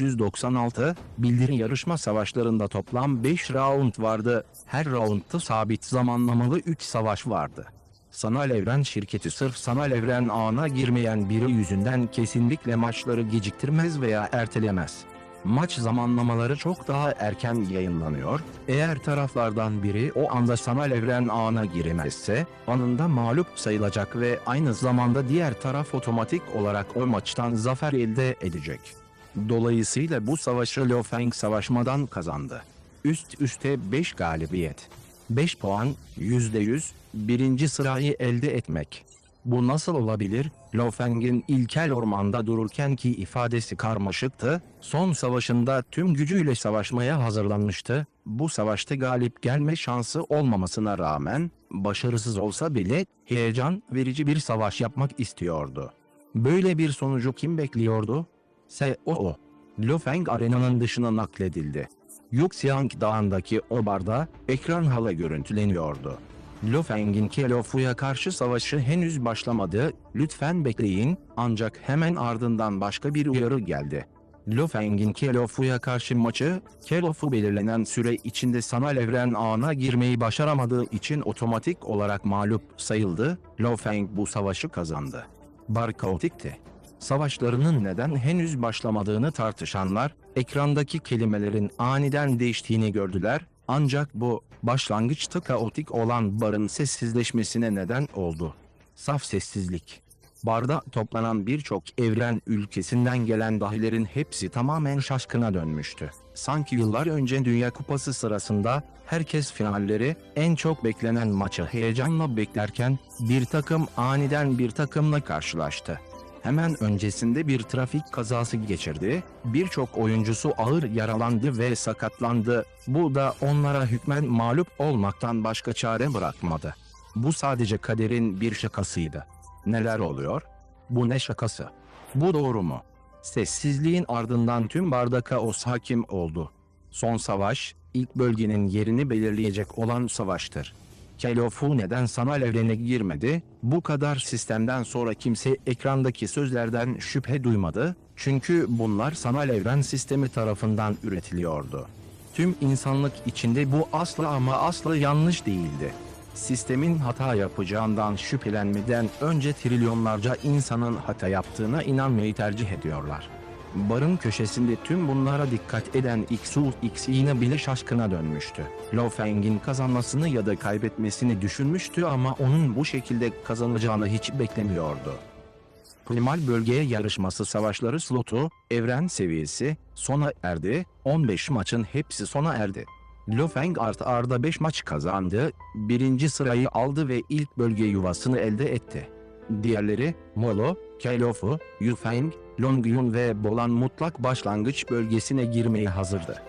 1596, bildiri yarışma savaşlarında toplam 5 round vardı. Her roundda sabit zamanlamalı 3 savaş vardı. Sanal Evren şirketi sırf sanal evren ağına girmeyen biri yüzünden kesinlikle maçları geciktirmez veya ertelemez. Maç zamanlamaları çok daha erken yayınlanıyor, eğer taraflardan biri o anda sanal evren ağına giremezse, anında mağlup sayılacak ve aynı zamanda diğer taraf otomatik olarak o maçtan zafer elde edecek. Dolayısıyla bu savaşı Lo Feng savaşmadan kazandı. Üst üste 5 galibiyet. 5 puan, %100, birinci sırayı elde etmek. Bu nasıl olabilir? Lo Feng'in ilkel ormanda dururken ki ifadesi karmaşıktı, son savaşında tüm gücüyle savaşmaya hazırlanmıştı. Bu savaşta galip gelme şansı olmamasına rağmen, başarısız olsa bile heyecan verici bir savaş yapmak istiyordu. Böyle bir sonucu kim bekliyordu? S.O.O. Lo Feng arenanın dışına nakledildi. Yuxiang Dağı'ndaki o barda ekran hala görüntüleniyordu. Lo Feng'in Kelofu'ya karşı savaşı henüz başlamadı, lütfen bekleyin, ancak hemen ardından başka bir uyarı geldi. Lo Feng'in Kelofu'ya karşı maçı, Kelofu belirlenen süre içinde sanal evren ağına girmeyi başaramadığı için otomatik olarak mağlup sayıldı, Lo Feng bu savaşı kazandı. Bar kaotikti. Savaşlarının neden henüz başlamadığını tartışanlar, ekrandaki kelimelerin aniden değiştiğini gördüler, ancak bu, başlangıçta kaotik olan barın sessizleşmesine neden oldu. Saf sessizlik. Barda toplanan birçok evren ülkesinden gelen dahilerin hepsi tamamen şaşkına dönmüştü. Sanki yıllar önce Dünya Kupası sırasında, herkes finalleri, en çok beklenen maçı heyecanla beklerken, bir takım aniden bir takımla karşılaştı. Hemen öncesinde bir trafik kazası geçirdi, birçok oyuncusu ağır yaralandı ve sakatlandı. Bu da onlara hükmen mağlup olmaktan başka çare bırakmadı. Bu sadece kaderin bir şakasıydı. Neler oluyor? Bu ne şakası? Bu doğru mu? Sessizliğin ardından tüm barda kaos hakim oldu. Son savaş, ilk bölgenin yerini belirleyecek olan savaştır. Kelofu neden sanal evrene girmedi? Bu kadar sistemden sonra kimse ekrandaki sözlerden şüphe duymadı, çünkü bunlar sanal evren sistemi tarafından üretiliyordu. Tüm insanlık içinde bu asla ama asla yanlış değildi. Sistemin hata yapacağından şüphelenmeden önce trilyonlarca insanın hata yaptığına inanmayı tercih ediyorlar. Barın köşesinde tüm bunlara dikkat eden X yine bile şaşkına dönmüştü. Lo Feng'in kazanmasını ya da kaybetmesini düşünmüştü ama onun bu şekilde kazanacağını hiç beklemiyordu. Primal bölgeye yarışması savaşları slotu, evren seviyesi, sona erdi, 15 maçın hepsi sona erdi. Lo Feng arda 5 maç kazandı, birinci sırayı aldı ve ilk bölge yuvasını elde etti. Diğerleri, Molo, Kelofu, Yufeng, Longyun ve Bolan mutlak başlangıç bölgesine girmeye hazırdı.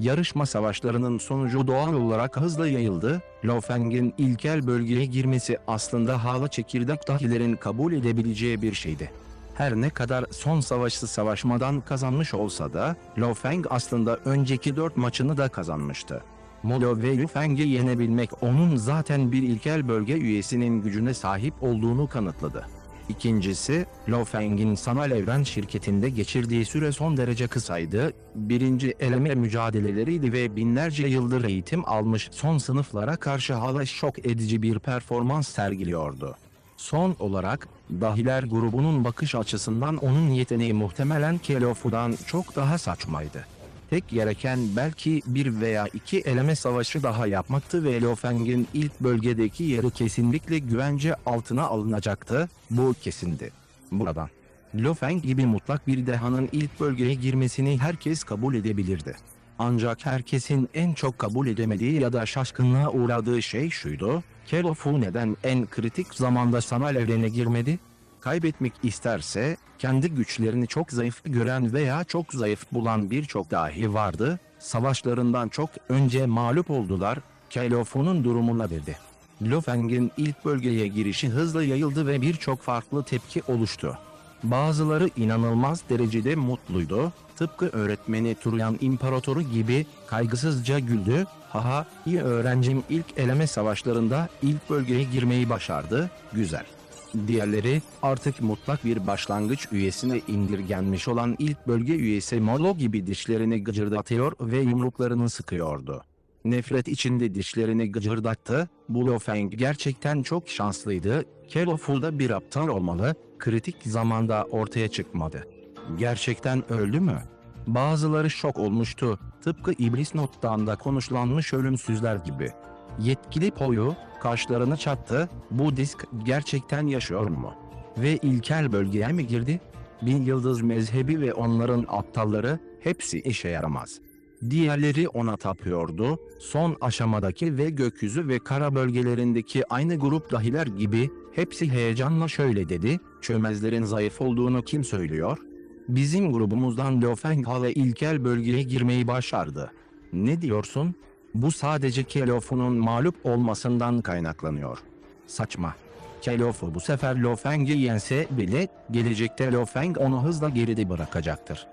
Yarışma savaşlarının sonucu doğal olarak hızla yayıldı, Lo Feng'in ilkel bölgeye girmesi aslında hala çekirdek dahilerin kabul edebileceği bir şeydi. Her ne kadar son savaşı savaşmadan kazanmış olsa da, Lo Feng aslında önceki 4 maçını da kazanmıştı. Molo ve Yufeng'i yenebilmek onun zaten bir ilkel bölge üyesinin gücüne sahip olduğunu kanıtladı. İkincisi, Lo Feng'in sanal evren şirketinde geçirdiği süre son derece kısaydı, birinci eleme mücadeleleriydi ve binlerce yıldır eğitim almış son sınıflara karşı hala şok edici bir performans sergiliyordu. Son olarak, dahiler grubunun bakış açısından onun yeteneği muhtemelen Kelofu'dan çok daha saçmaydı. Tek gereken belki 1 veya 2 eleme savaşı daha yapmaktı ve Lo Feng'in ilk bölgedeki yeri kesinlikle güvence altına alınacaktı, bu kesindi. Buradan, Lo Feng gibi mutlak bir dehanın ilk bölgeye girmesini herkes kabul edebilirdi. Ancak herkesin en çok kabul edemediği ya da şaşkınlığa uğradığı şey şuydu, Kelofu neden en kritik zamanda sanal evrene girmedi? Kaybetmek isterse, kendi güçlerini çok zayıf gören veya çok zayıf bulan birçok dahi vardı, savaşlarından çok önce mağlup oldular, Kelofu'nun durumuna dedi. Lo Feng'in ilk bölgeye girişi hızla yayıldı ve birçok farklı tepki oluştu. Bazıları inanılmaz derecede mutluydu, tıpkı öğretmeni Turyan İmparatoru gibi kaygısızca güldü, "Haha, iyi öğrencim ilk eleme savaşlarında ilk bölgeye girmeyi başardı, güzel." Diğerleri, artık mutlak bir başlangıç üyesine indirgenmiş olan ilk bölge üyesi Molo gibi dişlerini gıcırdatıyor ve yumruklarını sıkıyordu. Nefret içinde dişlerini gıcırdattı. Bu Lo Feng gerçekten çok şanslıydı. Kelofu da bir aptal olmalı, kritik zamanda ortaya çıkmadı. Gerçekten öldü mü? Bazıları şok olmuştu, tıpkı İblis Not'tan da konuşlanmış ölümsüzler gibi. Yetkili Poyu, kaşlarını çattı, bu disk gerçekten yaşıyor mu? Ve ilkel bölgeye mi girdi? Bin Yıldız mezhebi ve onların aptalları, hepsi işe yaramaz. Diğerleri ona tapıyordu, son aşamadaki ve gökyüzü ve kara bölgelerindeki aynı grup dahiler gibi, hepsi heyecanla şöyle dedi, çömezlerin zayıf olduğunu kim söylüyor? Bizim grubumuzdan Lo Feng hala ilkel bölgeye girmeyi başardı. Ne diyorsun? Bu sadece Kelofu'nun mağlup olmasından kaynaklanıyor. Saçma. Kelofu bu sefer Lo Feng'i yense bile, gelecekte Lo Feng onu hızla geride bırakacaktır.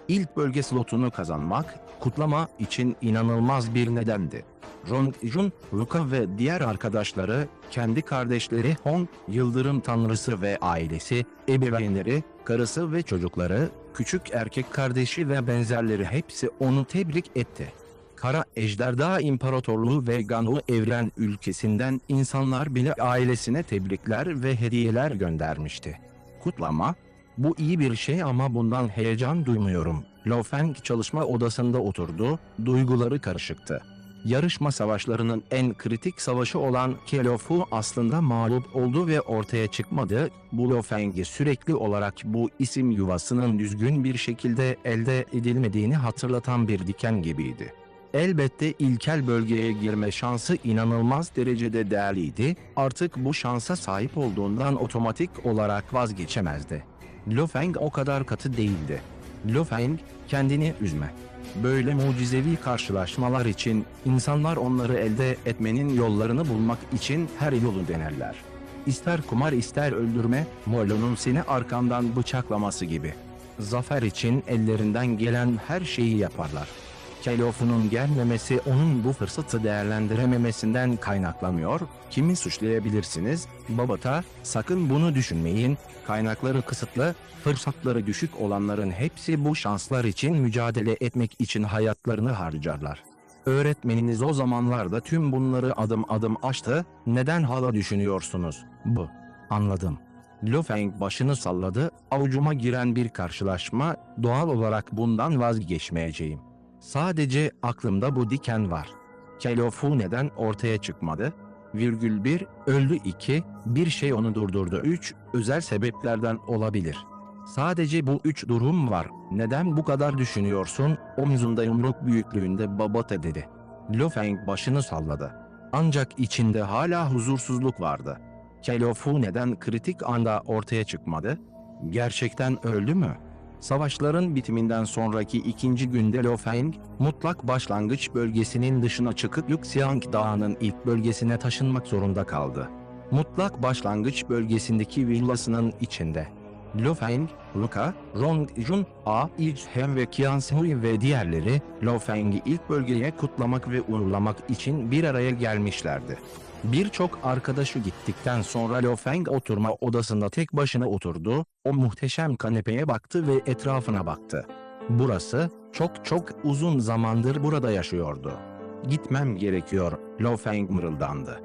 İlk bölge slotunu kazanmak, kutlama için inanılmaz bir nedendi. Rong Jun, Luka ve diğer arkadaşları, kendi kardeşleri Hong, Yıldırım Tanrısı ve ailesi, ebeveynleri, karısı ve çocukları, küçük erkek kardeşi ve benzerleri hepsi onu tebrik etti. Kara Ejderha İmparatorluğu ve Ganu Evren ülkesinden insanlar bile ailesine tebrikler ve hediyeler göndermişti. Kutlama, bu iyi bir şey ama bundan heyecan duymuyorum. Lo Feng çalışma odasında oturdu, duyguları karışıktı. Yarışma savaşlarının en kritik savaşı olan Kelofu aslında mağlup oldu ve ortaya çıkmadı. Bu Lo Feng'i sürekli olarak bu isim yuvasının düzgün bir şekilde elde edilmediğini hatırlatan bir diken gibiydi. Elbette ilkel bölgeye girme şansı inanılmaz derecede değerliydi, artık bu şansa sahip olduğundan otomatik olarak vazgeçemezdi. Lo Feng o kadar katı değildi. Lo Feng, kendini üzme. Böyle mucizevi karşılaşmalar için insanlar onları elde etmenin yollarını bulmak için her yolu denerler. İster kumar ister öldürme, Molo'nun seni arkandan bıçaklaması gibi. Zafer için ellerinden gelen her şeyi yaparlar. Kelofu'nun gelmemesi onun bu fırsatı değerlendirememesinden kaynaklanıyor. Kimi suçlayabilirsiniz? Babata, sakın bunu düşünmeyin. Kaynakları kısıtlı, fırsatları düşük olanların hepsi bu şanslar için mücadele etmek için hayatlarını harcarlar. Öğretmeniniz o zamanlarda tüm bunları adım adım aştı. Neden hala düşünüyorsunuz? Bu. Anladım. Lo Feng başını salladı. Avucuma giren bir karşılaşma, doğal olarak bundan vazgeçmeyeceğim. Sadece aklımda bu diken var. Kelofu neden ortaya çıkmadı? Virgül 1, öldü 2, bir şey onu durdurdu 3, özel sebeplerden olabilir. Sadece bu 3 durum var. Neden bu kadar düşünüyorsun? Omzunda yumruk büyüklüğünde Babata dedi. Lo Feng başını salladı. Ancak içinde hala huzursuzluk vardı. Kelofu neden kritik anda ortaya çıkmadı? Gerçekten öldü mü? Savaşların bitiminden sonraki ikinci günde Lo Feng, mutlak başlangıç bölgesinin dışına çıkıp Yuxiang Dağı'nın ilk bölgesine taşınmak zorunda kaldı. Mutlak başlangıç bölgesindeki villasının içinde. Lo Feng, Luka, Rong Jun, A. İlhem ve Qian Shui ve diğerleri, Lo Feng'i ilk bölgeye kutlamak ve uğurlamak için bir araya gelmişlerdi. Birçok arkadaşı gittikten sonra Lo Feng oturma odasında tek başına oturdu, o muhteşem kanepeye baktı ve etrafına baktı. Burası, çok uzun zamandır burada yaşıyordu. Gitmem gerekiyor, Lo Feng mırıldandı.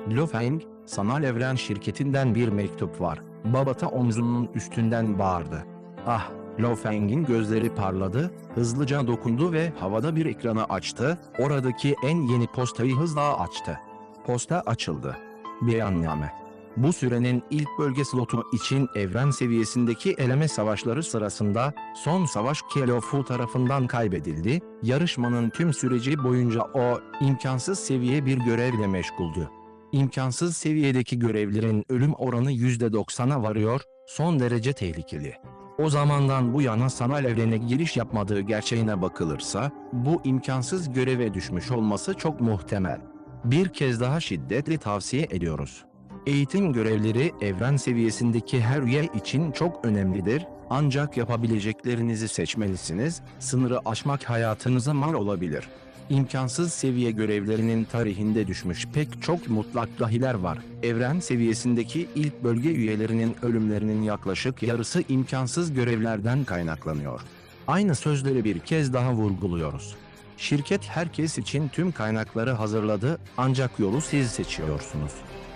Lo Feng, sanal evren şirketinden bir mektup var. Babata omzunun üstünden bağırdı. Ah! Lo Feng'in gözleri parladı, hızlıca dokundu ve havada bir ekranı açtı, oradaki en yeni postayı hızla açtı. Posta açıldı. Beyanname. Bu sürenin ilk bölge slotu için evren seviyesindeki eleme savaşları sırasında son savaş Kelofu tarafından kaybedildi. Yarışmanın tüm süreci boyunca o imkansız seviye bir görevle meşguldü. İmkansız seviyedeki görevlerin ölüm oranı %90'a varıyor, son derece tehlikeli. O zamandan bu yana sanal evrene giriş yapmadığı gerçeğine bakılırsa, bu imkansız göreve düşmüş olması çok muhtemel. Bir kez daha şiddetle tavsiye ediyoruz. Eğitim görevleri evren seviyesindeki her üye için çok önemlidir, ancak yapabileceklerinizi seçmelisiniz, sınırı aşmak hayatınıza mal olabilir. İmkansız seviye görevlerinin tarihinde düşmüş pek çok mutlak dahiler var. Evren seviyesindeki ilk bölge üyelerinin ölümlerinin yaklaşık yarısı imkansız görevlerden kaynaklanıyor. Aynı sözleri bir kez daha vurguluyoruz. Şirket herkes için tüm kaynakları hazırladı, ancak yolu siz seçiyorsunuz.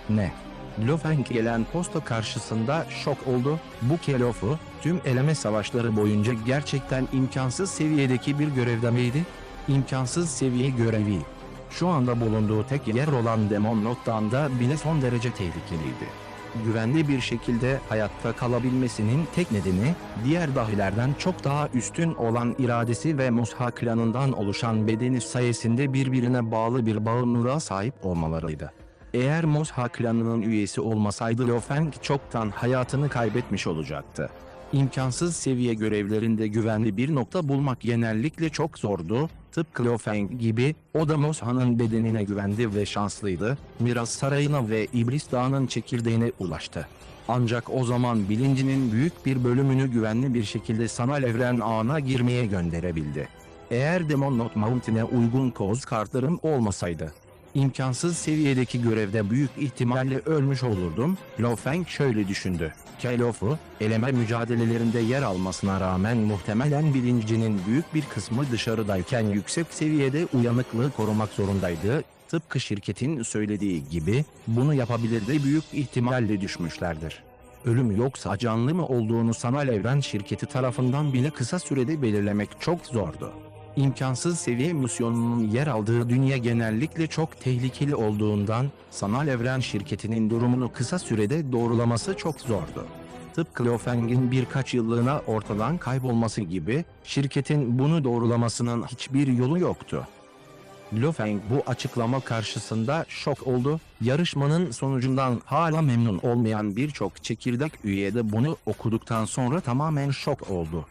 Ne? Lo Feng gelen posta karşısında şok oldu. Bu Kelof'u tüm eleme savaşları boyunca gerçekten imkansız seviyedeki bir görevde miydi? İmkansız seviye görevi. Şu anda bulunduğu tek yer olan Demon Not'tan da bile son derece tehlikeliydi. Güvenli bir şekilde hayatta kalabilmesinin tek nedeni, diğer dahilerden çok daha üstün olan iradesi ve Mosha klanından oluşan bedeni sayesinde birbirine bağlı bir bağımlılığa sahip olmalarıydı. Eğer Mosha klanının üyesi olmasaydı Lo Feng çoktan hayatını kaybetmiş olacaktı. İmkansız seviye görevlerinde güvenli bir nokta bulmak genellikle çok zordu. Tıpkı Lo Feng gibi, o da Mosha'nın bedenine güvendi ve şanslıydı. Miras Sarayı'na ve İblis Dağı'nın çekirdeğine ulaştı. Ancak o zaman bilincinin büyük bir bölümünü güvenli bir şekilde sanal evren ağına girmeye gönderebildi. Eğer Demon Knot Mountain'e uygun koz kartlarım olmasaydı, İmkansız seviyedeki görevde büyük ihtimalle ölmüş olurdum. Lo Feng şöyle düşündü. Kelof'u, eleme mücadelelerinde yer almasına rağmen muhtemelen bilincinin büyük bir kısmı dışarıdayken yüksek seviyede uyanıklığı korumak zorundaydı. Tıpkı şirketin söylediği gibi, bunu yapabilirdi, büyük ihtimalle düşmüşlerdir. Ölüm yoksa canlı mı olduğunu sanal evren şirketi tarafından bile kısa sürede belirlemek çok zordu. İmkansız seviye misyonunun yer aldığı dünya genellikle çok tehlikeli olduğundan, sanal evren şirketinin durumunu kısa sürede doğrulaması çok zordu. Tıpkı Lo Feng'in birkaç yıllığına ortadan kaybolması gibi, şirketin bunu doğrulamasının hiçbir yolu yoktu. Lo Feng bu açıklama karşısında şok oldu. Yarışmanın sonucundan hala memnun olmayan birçok çekirdek üye de bunu okuduktan sonra tamamen şok oldu.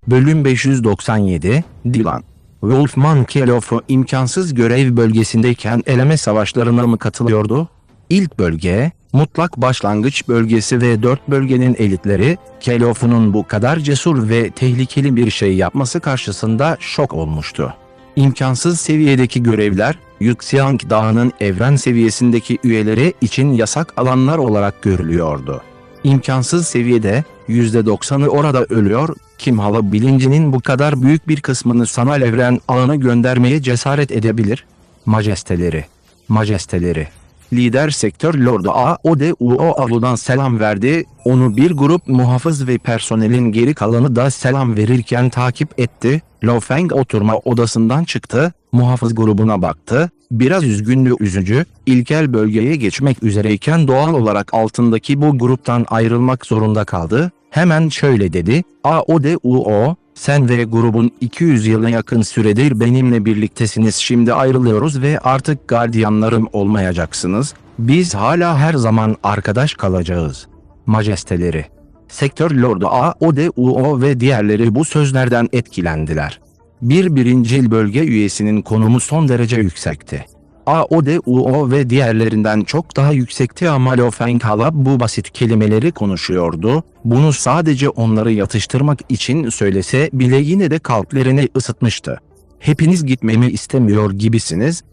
Bölüm 597, Dylan. Wolfman Kelof'u imkansız görev bölgesindeyken eleme savaşlarına mı katılıyordu? İlk bölge, mutlak başlangıç bölgesi ve 4 bölgenin elitleri, Kelof'un bu kadar cesur ve tehlikeli bir şey yapması karşısında şok olmuştu. İmkansız seviyedeki görevler, Yuxiang Dağı'nın evren seviyesindeki üyeleri için yasak alanlar olarak görülüyordu. İmkansız seviyede, %90'ı orada ölüyor, kim hala bilincinin bu kadar büyük bir kısmını sanal evren ağına göndermeye cesaret edebilir? Majesteleri. Lider Sektör Lordu Aodeuo'dan selam verdi, onu bir grup muhafız ve personelin geri kalanı da selam verirken takip etti. Lo Feng oturma odasından çıktı, muhafız grubuna baktı, biraz üzücü, ilkel bölgeye geçmek üzereyken doğal olarak altındaki bu gruptan ayrılmak zorunda kaldı. Hemen şöyle dedi, Aodeuo, sen ve grubun 200 yıla yakın süredir benimle birliktesiniz, şimdi ayrılıyoruz ve artık gardiyanlarım olmayacaksınız, biz hala her zaman arkadaş kalacağız. Majesteleri. Sektör Lordu Aodeuo ve diğerleri bu sözlerden etkilendiler. Bir birincil bölge üyesinin konumu son derece yüksekti. Aodeuo ve diğerlerinden çok daha yüksekti ama Lo Feng hala bu basit kelimeleri konuşuyordu. Bunu sadece onları yatıştırmak için söylese bile yine de kalplerini ısıtmıştı. Hepiniz gitmemi istemiyor gibisiniz,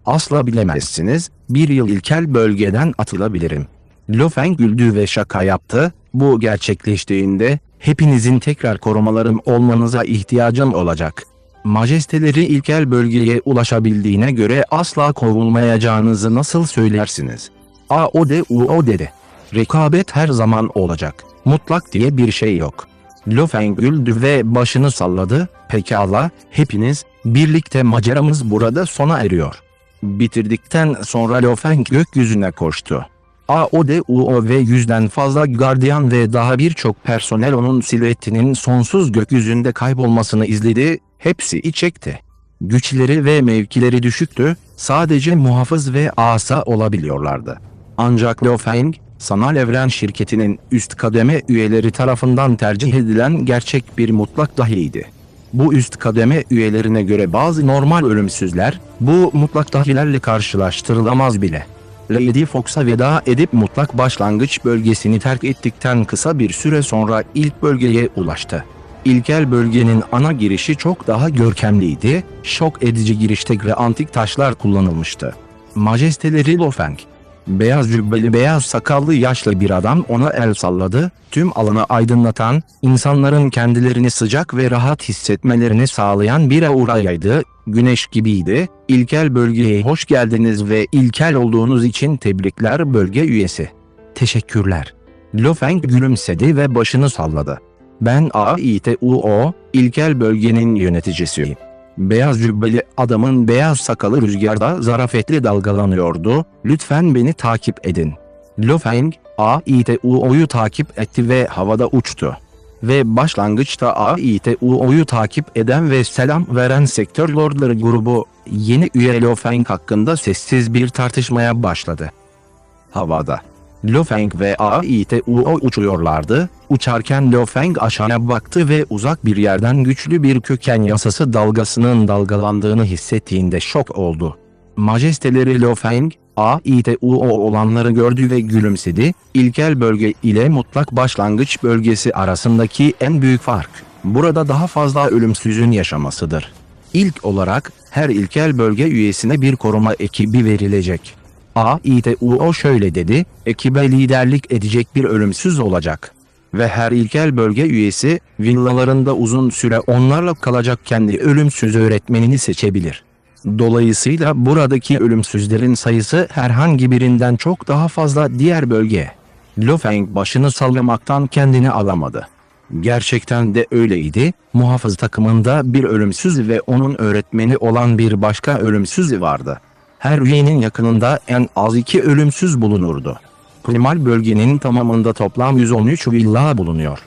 asla bilemezsiniz, bir yıl ilkel bölgeden atılabilirim. Lo Feng güldü ve şaka yaptı, bu gerçekleştiğinde, hepinizin tekrar korumalarım olmanıza ihtiyacım olacak. Majesteleri ilkel bölgeye ulaşabildiğine göre asla kovulmayacağınızı nasıl söylersiniz? Aodeuo dedi. Rekabet her zaman olacak. Mutlak diye bir şey yok. Lo Feng güldü ve başını salladı. Pekala, hepiniz, birlikte maceramız burada sona eriyor. Bitirdikten sonra Lo Feng gökyüzüne koştu. Aodeuo ve 100'den fazla gardiyan ve daha birçok personel onun silüetinin sonsuz gökyüzünde kaybolmasını izledi, hepsi çekti. Güçleri ve mevkileri düşüktü, sadece muhafız ve asa olabiliyorlardı. Ancak Lo Feng, sanal evren şirketinin üst kademe üyeleri tarafından tercih edilen gerçek bir mutlak dahiydi. Bu üst kademe üyelerine göre bazı normal ölümsüzler, bu mutlaktakilerle karşılaştırılamaz bile. Lady Fox'a veda edip mutlak başlangıç bölgesini terk ettikten kısa bir süre sonra ilk bölgeye ulaştı. İlkel bölgenin ana girişi çok daha görkemliydi, şok edici girişte antik taşlar kullanılmıştı. Majesteleri Lofeng. Beyaz cübbeli beyaz sakallı yaşlı bir adam ona el salladı, tüm alanı aydınlatan, insanların kendilerini sıcak ve rahat hissetmelerini sağlayan bir auraydı, güneş gibiydi. İlkel bölgeye hoş geldiniz ve ilkel olduğunuz için tebrikler bölge üyesi. Teşekkürler. Lofeng gülümsedi ve başını salladı. Ben AITUO, ilkel bölgenin yöneticisiyim. Beyaz cübbeli adamın beyaz sakalı rüzgarda zarafetli dalgalanıyordu. Lütfen beni takip edin. Lofeng, AITUO'yu takip etti ve havada uçtu. Ve başlangıçta AITUO'yu takip eden ve selam veren sektör lordları grubu, yeni üye Lofeng hakkında sessiz bir tartışmaya başladı. Havada. Lofeng ve AITUO uçuyorlardı. Uçarken Lofeng aşağıya baktı ve uzak bir yerden güçlü bir köken yasası dalgasının dalgalandığını hissettiğinde şok oldu. Majesteleri Lofeng, AITUO olanları gördü ve gülümsedi. İlkel bölge ile mutlak başlangıç bölgesi arasındaki en büyük fark, burada daha fazla ölümsüzün yaşamasıdır. İlk olarak, her ilkel bölge üyesine bir koruma ekibi verilecek. AITUO şöyle dedi, ekibe liderlik edecek bir ölümsüz olacak. Ve her ilkel bölge üyesi, villalarında uzun süre onlarla kalacak kendi ölümsüz öğretmenini seçebilir. Dolayısıyla buradaki ölümsüzlerin sayısı herhangi birinden çok daha fazla diğer bölge. Lofeng başını sallamaktan kendini alamadı. Gerçekten de öyleydi, muhafız takımında bir ölümsüz ve onun öğretmeni olan bir başka ölümsüz vardı. Her üyenin yakınında en az 2 ölümsüz bulunurdu. Primal bölgenin tamamında toplam 113 villa bulunuyor.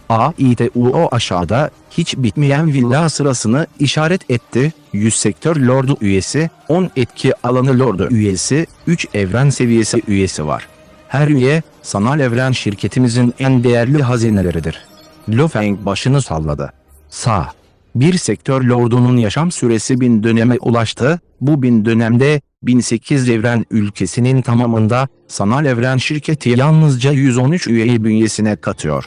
AITUO aşağıda hiç bitmeyen villa sırasını işaret etti. 100 sektör lordu üyesi, 10 etki alanı lordu üyesi, 3 evren seviyesi üyesi var. Her üye, sanal evren şirketimizin en değerli hazineleridir. Lofeng başını salladı. Sağ. Bir sektör lordunun yaşam süresi 1000 döneme ulaştı. Bu 1000 dönemde 1008 evren ülkesinin tamamında sanal evren şirketi yalnızca 113 üyeyi bünyesine katıyor.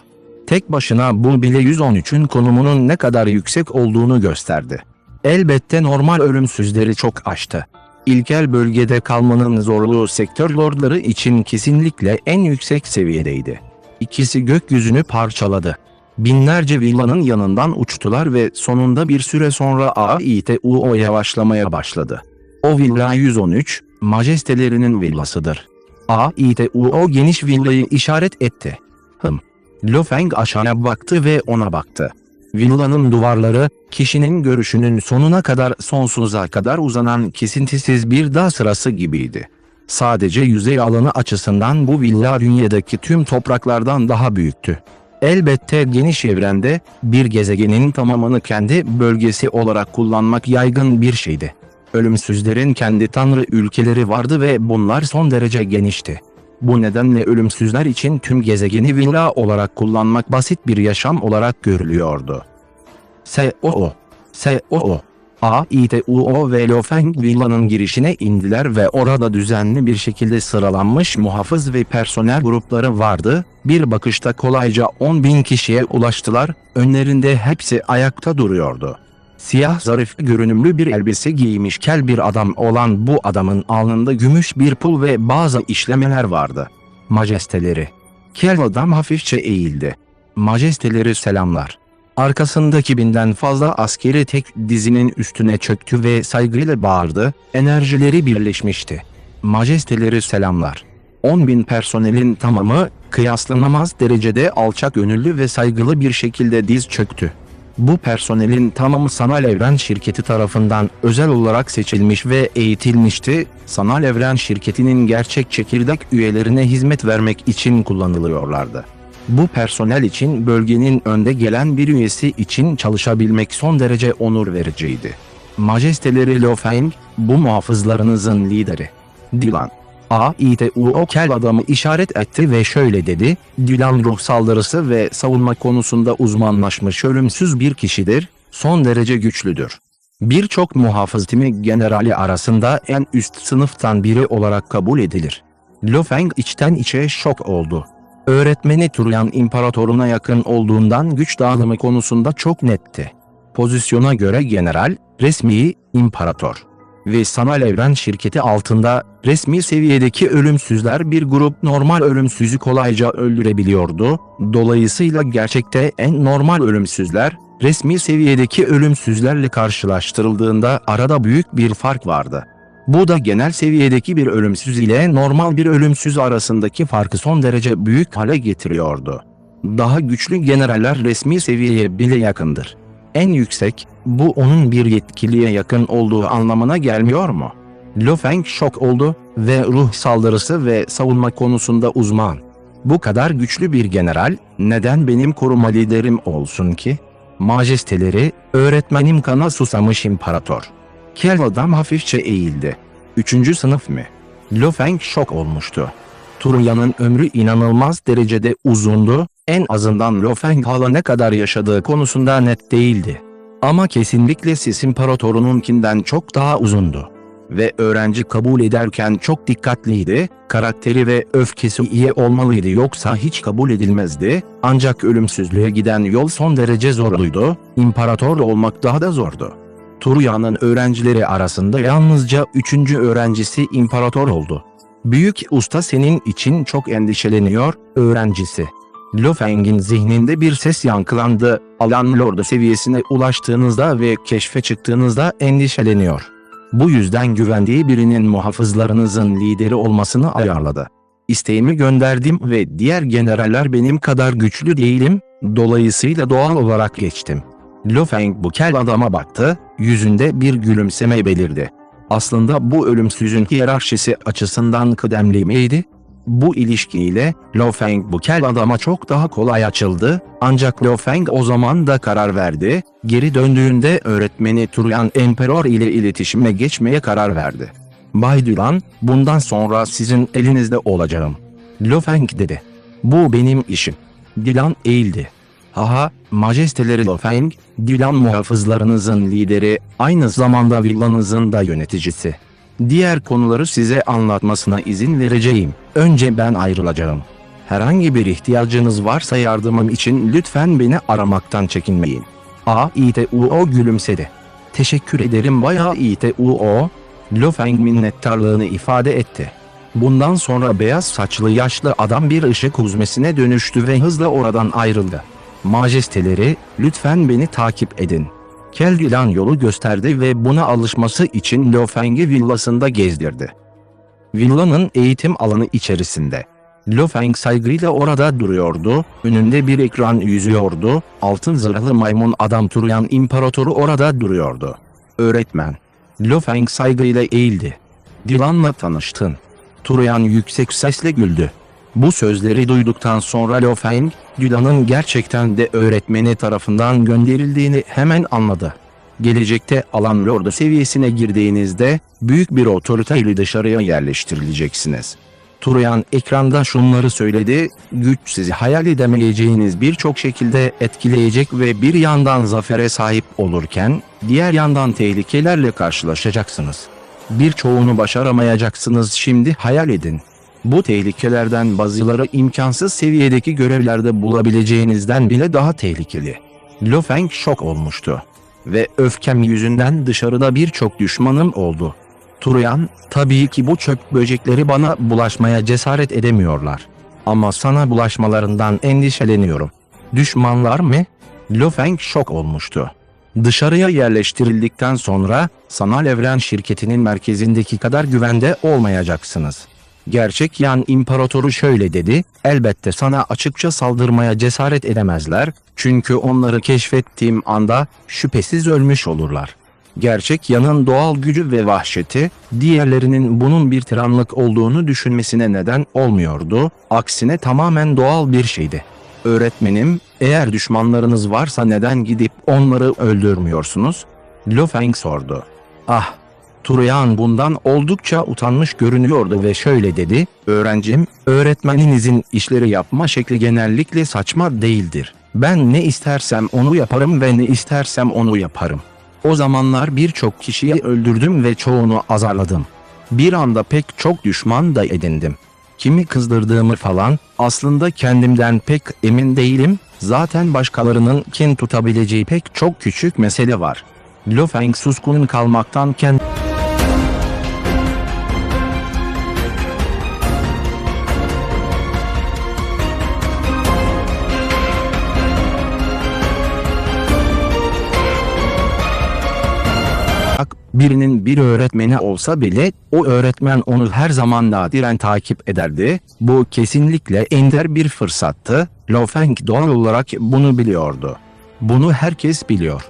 Tek başına bu bile 113'ün konumunun ne kadar yüksek olduğunu gösterdi. Elbette normal ölümsüzleri çok aştı. İlkel bölgede kalmanın zorluğu sektör lordları için kesinlikle en yüksek seviyedeydi. İkisi gökyüzünü parçaladı. Binlerce villanın yanından uçtular ve sonunda bir süre sonra AITUO yavaşlamaya başladı. O villa 113, majestelerinin villasıdır. AITUO geniş villayı işaret etti. Lofeng aşağıya baktı ve ona baktı. Villanın duvarları, kişinin görüşünün sonuna kadar sonsuza kadar uzanan kesintisiz bir dağ sırası gibiydi. Sadece yüzey alanı açısından bu villa dünyadaki tüm topraklardan daha büyüktü. Elbette geniş evrende, bir gezegenin tamamını kendi bölgesi olarak kullanmak yaygın bir şeydi. Ölümsüzlerin kendi tanrı ülkeleri vardı ve bunlar son derece genişti. Bu nedenle ölümsüzler için tüm gezegeni villa olarak kullanmak basit bir yaşam olarak görülüyordu. SOO AITUO ve Lofeng villanın girişine indiler ve orada düzenli bir şekilde sıralanmış muhafız ve personel grupları vardı. Bir bakışta kolayca 10.000 kişiye ulaştılar, önlerinde hepsi ayakta duruyordu. Siyah zarif görünümlü bir elbise giymiş kel bir adam olan bu adamın alnında gümüş bir pul ve bazı işlemeler vardı. Majesteleri. Kel adam hafifçe eğildi. Majesteleri selamlar. Arkasındaki 1000'den fazla askeri tek dizinin üstüne çöktü ve saygıyla bağırdı, enerjileri birleşmişti. Majesteleri selamlar. 10.000 personelin tamamı, kıyaslanamaz derecede alçak gönüllü ve saygılı bir şekilde diz çöktü. Bu personelin tamamı Sanal Evren Şirketi tarafından özel olarak seçilmiş ve eğitilmişti. Sanal Evren Şirketi'nin gerçek çekirdek üyelerine hizmet vermek için kullanılıyorlardı. Bu personel için bölgenin önde gelen bir üyesi için çalışabilmek son derece onur vericiydi. Majesteleri Lofeng, bu muhafızlarınızın lideri. Dylan. AITUO kel adamı işaret etti ve şöyle dedi, Dylan ruh saldırısı ve savunma konusunda uzmanlaşmış ölümsüz bir kişidir, son derece güçlüdür. Birçok muhafız timi generali arasında en üst sınıftan biri olarak kabul edilir. Lo Feng içten içe şok oldu. Öğretmeni Turyan imparatoruna yakın olduğundan güç dağılımı konusunda çok netti. Pozisyona göre general, resmi, imparator ve sanal evren şirketi altında resmi seviyedeki ölümsüzler bir grup normal ölümsüzü kolayca öldürebiliyordu. Dolayısıyla gerçekte en normal ölümsüzler, resmi seviyedeki ölümsüzlerle karşılaştırıldığında arada büyük bir fark vardı. Bu da genel seviyedeki bir ölümsüz ile normal bir ölümsüz arasındaki farkı son derece büyük hale getiriyordu. Daha güçlü generaller resmi seviyeye bile yakındır. En yüksek, bu onun bir yetkiliye yakın olduğu anlamına gelmiyor mu? Lo Feng şok oldu ve ruh saldırısı ve savunma konusunda uzman. Bu kadar güçlü bir general, neden benim koruma liderim olsun ki? Majesteleri, öğretmenim kana susamış imparator. Kel adam hafifçe eğildi. 3. sınıf mı? Lo Feng şok olmuştu. Turyan'ın ömrü inanılmaz derecede uzundu, en azından Lo Feng hala ne kadar yaşadığı konusunda net değildi. Ama kesinlikle Sis İmparatorununkinden çok daha uzundu. Ve öğrenci kabul ederken çok dikkatliydi, karakteri ve öfkesi iyi olmalıydı yoksa hiç kabul edilmezdi, ancak ölümsüzlüğe giden yol son derece zorluydu, imparator olmak daha da zordu. Turyan'ın öğrencileri arasında yalnızca 3. öğrencisi imparator oldu. Büyük usta senin için çok endişeleniyor, öğrencisi. Lo Feng'in zihninde bir ses yankılandı, Alan Lord'u seviyesine ulaştığınızda ve keşfe çıktığınızda endişeleniyor. Bu yüzden güvendiği birinin muhafızlarınızın lideri olmasını ayarladı. İsteğimi gönderdim ve diğer generaller benim kadar güçlü değilim, dolayısıyla doğal olarak geçtim. Lo Feng bu kel adama baktı, yüzünde bir gülümseme belirdi. Aslında bu ölümsüzün hiyerarşisi açısından kıdemli miydi? Bu ilişkiyle Lo Feng bu kel adama çok daha kolay açıldı, ancak Lo Feng o zaman da karar verdi, geri döndüğünde öğretmeni Turyan Emperor ile iletişime geçmeye karar verdi. Bay Dylan, bundan sonra sizin elinizde olacağım. Lo Feng dedi. Bu benim işim. Dylan eğildi. Haha, majesteleri Lo Feng, Dylan muhafızlarınızın lideri, aynı zamanda villanızın da yöneticisi. Diğer konuları size anlatmasına izin vereceğim. Önce ben ayrılacağım. Herhangi bir ihtiyacınız varsa yardımım için lütfen beni aramaktan çekinmeyin. A.İ.T.U.O. gülümsedi. Teşekkür ederim Bay A.İ.T.U.O. Lo Feng minnettarlığını ifade etti. Bundan sonra beyaz saçlı yaşlı adam bir ışık huzmesine dönüştü ve hızla oradan ayrıldı. Majesteleri, lütfen beni takip edin. Kel Dylan yolu gösterdi ve buna alışması için Lo Feng'i villasında gezdirdi. Villanın eğitim alanı içerisinde. Lo Feng saygıyla orada duruyordu, önünde bir ekran yüzüyordu, altın zırhlı maymun adam Turyan İmparatoru orada duruyordu. Öğretmen. Lo Feng saygıyla eğildi. Dylan'la tanıştın. Turyan yüksek sesle güldü. Bu sözleri duyduktan sonra Lo Feng, Dylan'ın gerçekten de öğretmeni tarafından gönderildiğini hemen anladı. Gelecekte Alan Lord'u seviyesine girdiğinizde, büyük bir otoriteyle dışarıya yerleştirileceksiniz. Turyan ekranda şunları söyledi, güç sizi hayal edemeyeceğiniz birçok şekilde etkileyecek ve bir yandan zafere sahip olurken, diğer yandan tehlikelerle karşılaşacaksınız. Birçoğunu başaramayacaksınız, şimdi hayal edin. Bu tehlikelerden bazıları imkansız seviyedeki görevlerde bulabileceğinizden bile daha tehlikeli. Lo Feng şok olmuştu. Ve öfkem yüzünden dışarıda birçok düşmanım oldu. Turyan, tabii ki bu çöp böcekleri bana bulaşmaya cesaret edemiyorlar. Ama sana bulaşmalarından endişeleniyorum. Düşmanlar mı? Lo Feng şok olmuştu. Dışarıya yerleştirildikten sonra, sanal evren şirketinin merkezindeki kadar güvende olmayacaksınız. Gerçek Yan İmparatoru şöyle dedi, elbette sana açıkça saldırmaya cesaret edemezler, çünkü onları keşfettiğim anda şüphesiz ölmüş olurlar. Gerçek Yan'ın doğal gücü ve vahşeti, diğerlerinin bunun bir tiranlık olduğunu düşünmesine neden olmuyordu, aksine tamamen doğal bir şeydi. Öğretmenim, eğer düşmanlarınız varsa neden gidip onları öldürmüyorsunuz? Lo Feng sordu. Ah! Turyan bundan oldukça utanmış görünüyordu ve şöyle dedi, öğrencim, öğretmeninizin işleri yapma şekli genellikle saçma değildir. Ben ne istersem onu yaparım ve ne istersem onu yaparım. O zamanlar birçok kişiyi öldürdüm ve çoğunu azarladım. Bir anda pek çok düşman da edindim. Kimi kızdırdığımı falan aslında kendimden pek emin değilim. Zaten başkalarının kin tutabileceği pek çok küçük mesele var. Lo Feng suskun kalmaktan birinin bir öğretmeni olsa bile o öğretmen onu her zaman nadiren takip ederdi. Bu kesinlikle ender bir fırsattı. Lo Feng doğal olarak bunu biliyordu. Bunu herkes biliyor.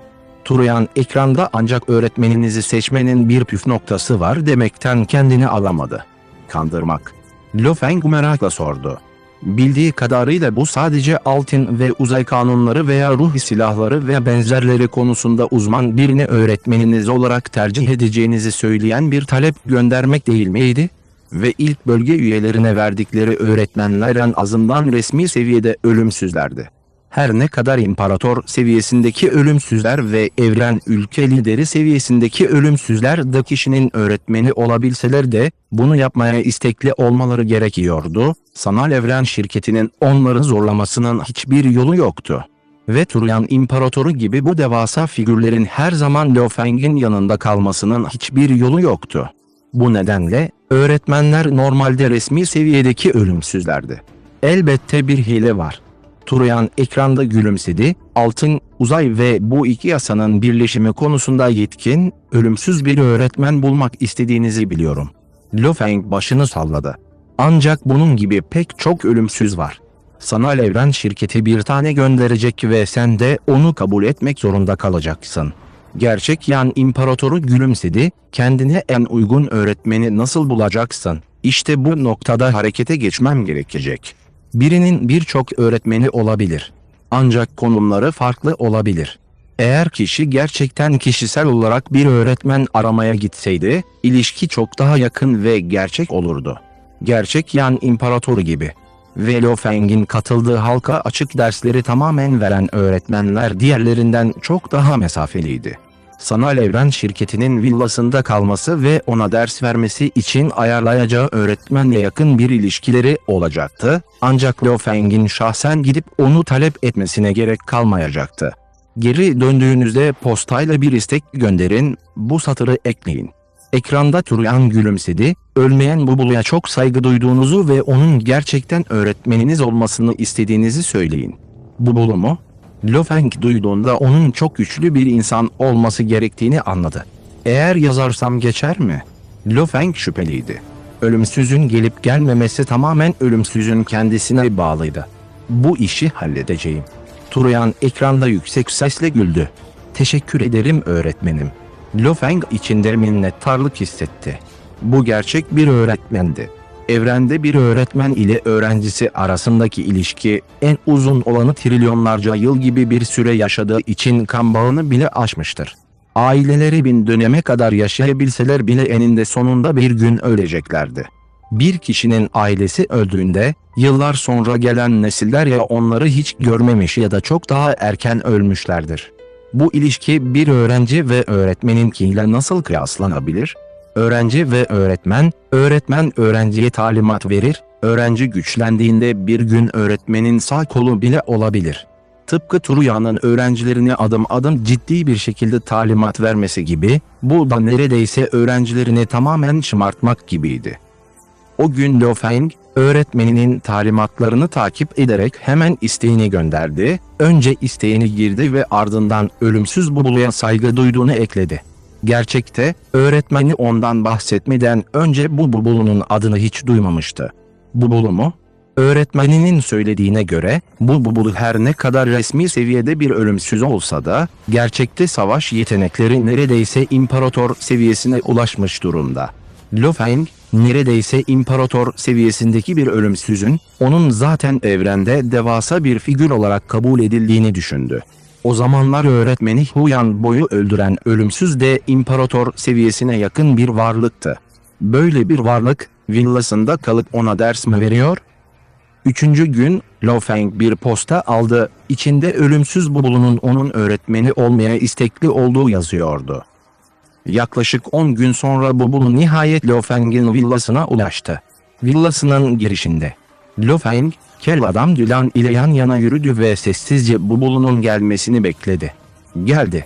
Turuyan ekranda ancak öğretmeninizi seçmenin bir püf noktası var demekten kendini alamadı. Kandırmak. Lo Feng merakla sordu. Bildiği kadarıyla bu sadece altın ve uzay kanunları veya ruh silahları ve benzerleri konusunda uzman birini öğretmeniniz olarak tercih edeceğinizi söyleyen bir talep göndermek değil miydi? Ve ilk bölge üyelerine verdikleri öğretmenler en azından resmi seviyede ölümsüzlerdi. Her ne kadar imparator seviyesindeki ölümsüzler ve evren ülke lideri seviyesindeki ölümsüzler de kişinin öğretmeni olabilseler de bunu yapmaya istekli olmaları gerekiyordu. Sanal Evren şirketinin onları zorlamasının hiçbir yolu yoktu. Ve Turuyan İmparatoru gibi bu devasa figürlerin her zaman Lo Feng'in yanında kalmasının hiçbir yolu yoktu. Bu nedenle öğretmenler normalde resmi seviyedeki ölümsüzlerdi. Elbette bir hile var. Turuyan ekranda gülümsedi. Altın, uzay ve bu iki yasanın birleşimi konusunda yetkin, ölümsüz bir öğretmen bulmak istediğinizi biliyorum. Lo Feng başını salladı. Ancak bunun gibi pek çok ölümsüz var. Sanal Evren şirketi bir tane gönderecek ve sen de onu kabul etmek zorunda kalacaksın. Gerçek Yan İmparatoru gülümsedi. Kendine en uygun öğretmeni nasıl bulacaksın? İşte bu noktada harekete geçmem gerekecek. Birinin birçok öğretmeni olabilir. Ancak konumları farklı olabilir. Eğer kişi gerçekten kişisel olarak bir öğretmen aramaya gitseydi, ilişki çok daha yakın ve gerçek olurdu. Gerçek Yan İmparatoru gibi. Ve Lo Feng'in katıldığı halka açık dersleri tamamen veren öğretmenler diğerlerinden çok daha mesafeliydi. Sanal Evren şirketinin villasında kalması ve ona ders vermesi için ayarlayacağı öğretmenle yakın bir ilişkileri olacaktı. Ancak Lo Feng'in şahsen gidip onu talep etmesine gerek kalmayacaktı. Geri döndüğünüzde postayla bir istek gönderin, bu satırı ekleyin. Ekranda Turuyan gülümsedi, ölmeyen Bubulu'ya çok saygı duyduğunuzu ve onun gerçekten öğretmeniniz olmasını istediğinizi söyleyin. Bubulu mu? Lo Feng duyduğunda onun çok güçlü bir insan olması gerektiğini anladı. Eğer yazarsam geçer mi? Lo Feng şüpheliydi. Ölümsüzün gelip gelmemesi tamamen ölümsüzün kendisine bağlıydı. Bu işi halledeceğim. Turuyan ekranda yüksek sesle güldü. Teşekkür ederim öğretmenim. Lo Feng içinde minnettarlık hissetti. Bu gerçek bir öğretmendi. Evrende bir öğretmen ile öğrencisi arasındaki ilişki en uzun olanı trilyonlarca yıl gibi bir süre yaşadığı için kan bağını bile aşmıştır. Aileleri 1000 döneme kadar yaşayabilseler bile eninde sonunda bir gün öleceklerdi. Bir kişinin ailesi öldüğünde yıllar sonra gelen nesiller ya onları hiç görmemiş ya da çok daha erken ölmüşlerdir. Bu ilişki bir öğrenci ve öğretmeninkiyle nasıl kıyaslanabilir? Öğrenci ve öğretmen öğrenciye talimat verir, öğrenci güçlendiğinde bir gün öğretmenin sağ kolu bile olabilir. Tıpkı Turuyan'ın öğrencilerine adım adım ciddi bir şekilde talimat vermesi gibi, bu da neredeyse öğrencilerini tamamen şımartmak gibiydi. O gün Lo Feng, öğretmeninin talimatlarını takip ederek hemen isteğini gönderdi, önce isteğini girdi ve ardından ölümsüz Bubulu'ya saygı duyduğunu ekledi. Gerçekte, öğretmeni ondan bahsetmeden önce bu Bubulu'nun adını hiç duymamıştı. Bubulu mu? Öğretmeninin söylediğine göre, bu Bubulu her ne kadar resmi seviyede bir ölümsüz olsa da, gerçekte savaş yetenekleri neredeyse imparator seviyesine ulaşmış durumda. Lo Feng, neredeyse imparator seviyesindeki bir ölümsüzün, onun zaten evrende devasa bir figür olarak kabul edildiğini düşündü. O zamanlar öğretmeni Huyan Boyu öldüren ölümsüz de imparator seviyesine yakın bir varlıktı. Böyle bir varlık, villasında kalıp ona ders mi veriyor? Üçüncü gün, Lo Feng bir posta aldı. İçinde ölümsüz Bubulu'nun onun öğretmeni olmaya istekli olduğu yazıyordu. Yaklaşık 10 gün sonra Bubulu nihayet Lo Feng'in villasına ulaştı. Villasının girişinde Lo Feng, kel adam Dylan ile yan yana yürüdü ve sessizce Bubulu'nun gelmesini bekledi. "Geldi."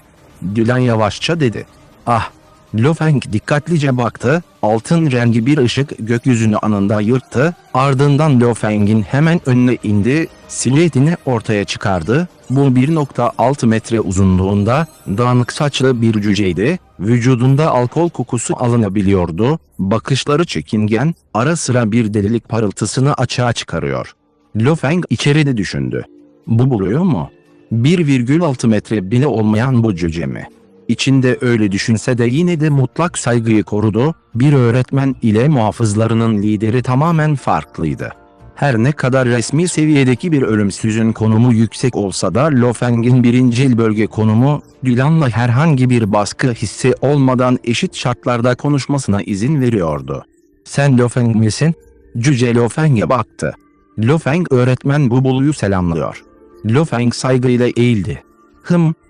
Dylan yavaşça dedi. "Ah." Lo Feng dikkatlice baktı, altın rengi bir ışık gökyüzünü anında yırttı, ardından Lo Feng'in hemen önüne indi, silüetini ortaya çıkardı. Bu 1,6 metre uzunluğunda, dağınık saçlı bir cüceydi, vücudunda alkol kokusu alınabiliyordu, bakışları çekingen, ara sıra bir delilik parıltısını açığa çıkarıyor. Lo Feng içeride düşündü. Bu buluyor mu? 1,6 metre bile olmayan bu cüce mi? İçinde öyle düşünse de yine de mutlak saygıyı korudu, bir öğretmen ile muhafızlarının lideri tamamen farklıydı. Her ne kadar resmi seviyedeki bir ölümsüzün konumu yüksek olsa da Lo Feng'in birincil bölge konumu, Dylan'la herhangi bir baskı hissi olmadan eşit şartlarda konuşmasına izin veriyordu. "Sen Lo Feng misin?" Cüce Lo Feng'e baktı. Lo Feng öğretmen Bubulu'yu selamlıyor. Lo Feng saygıyla eğildi.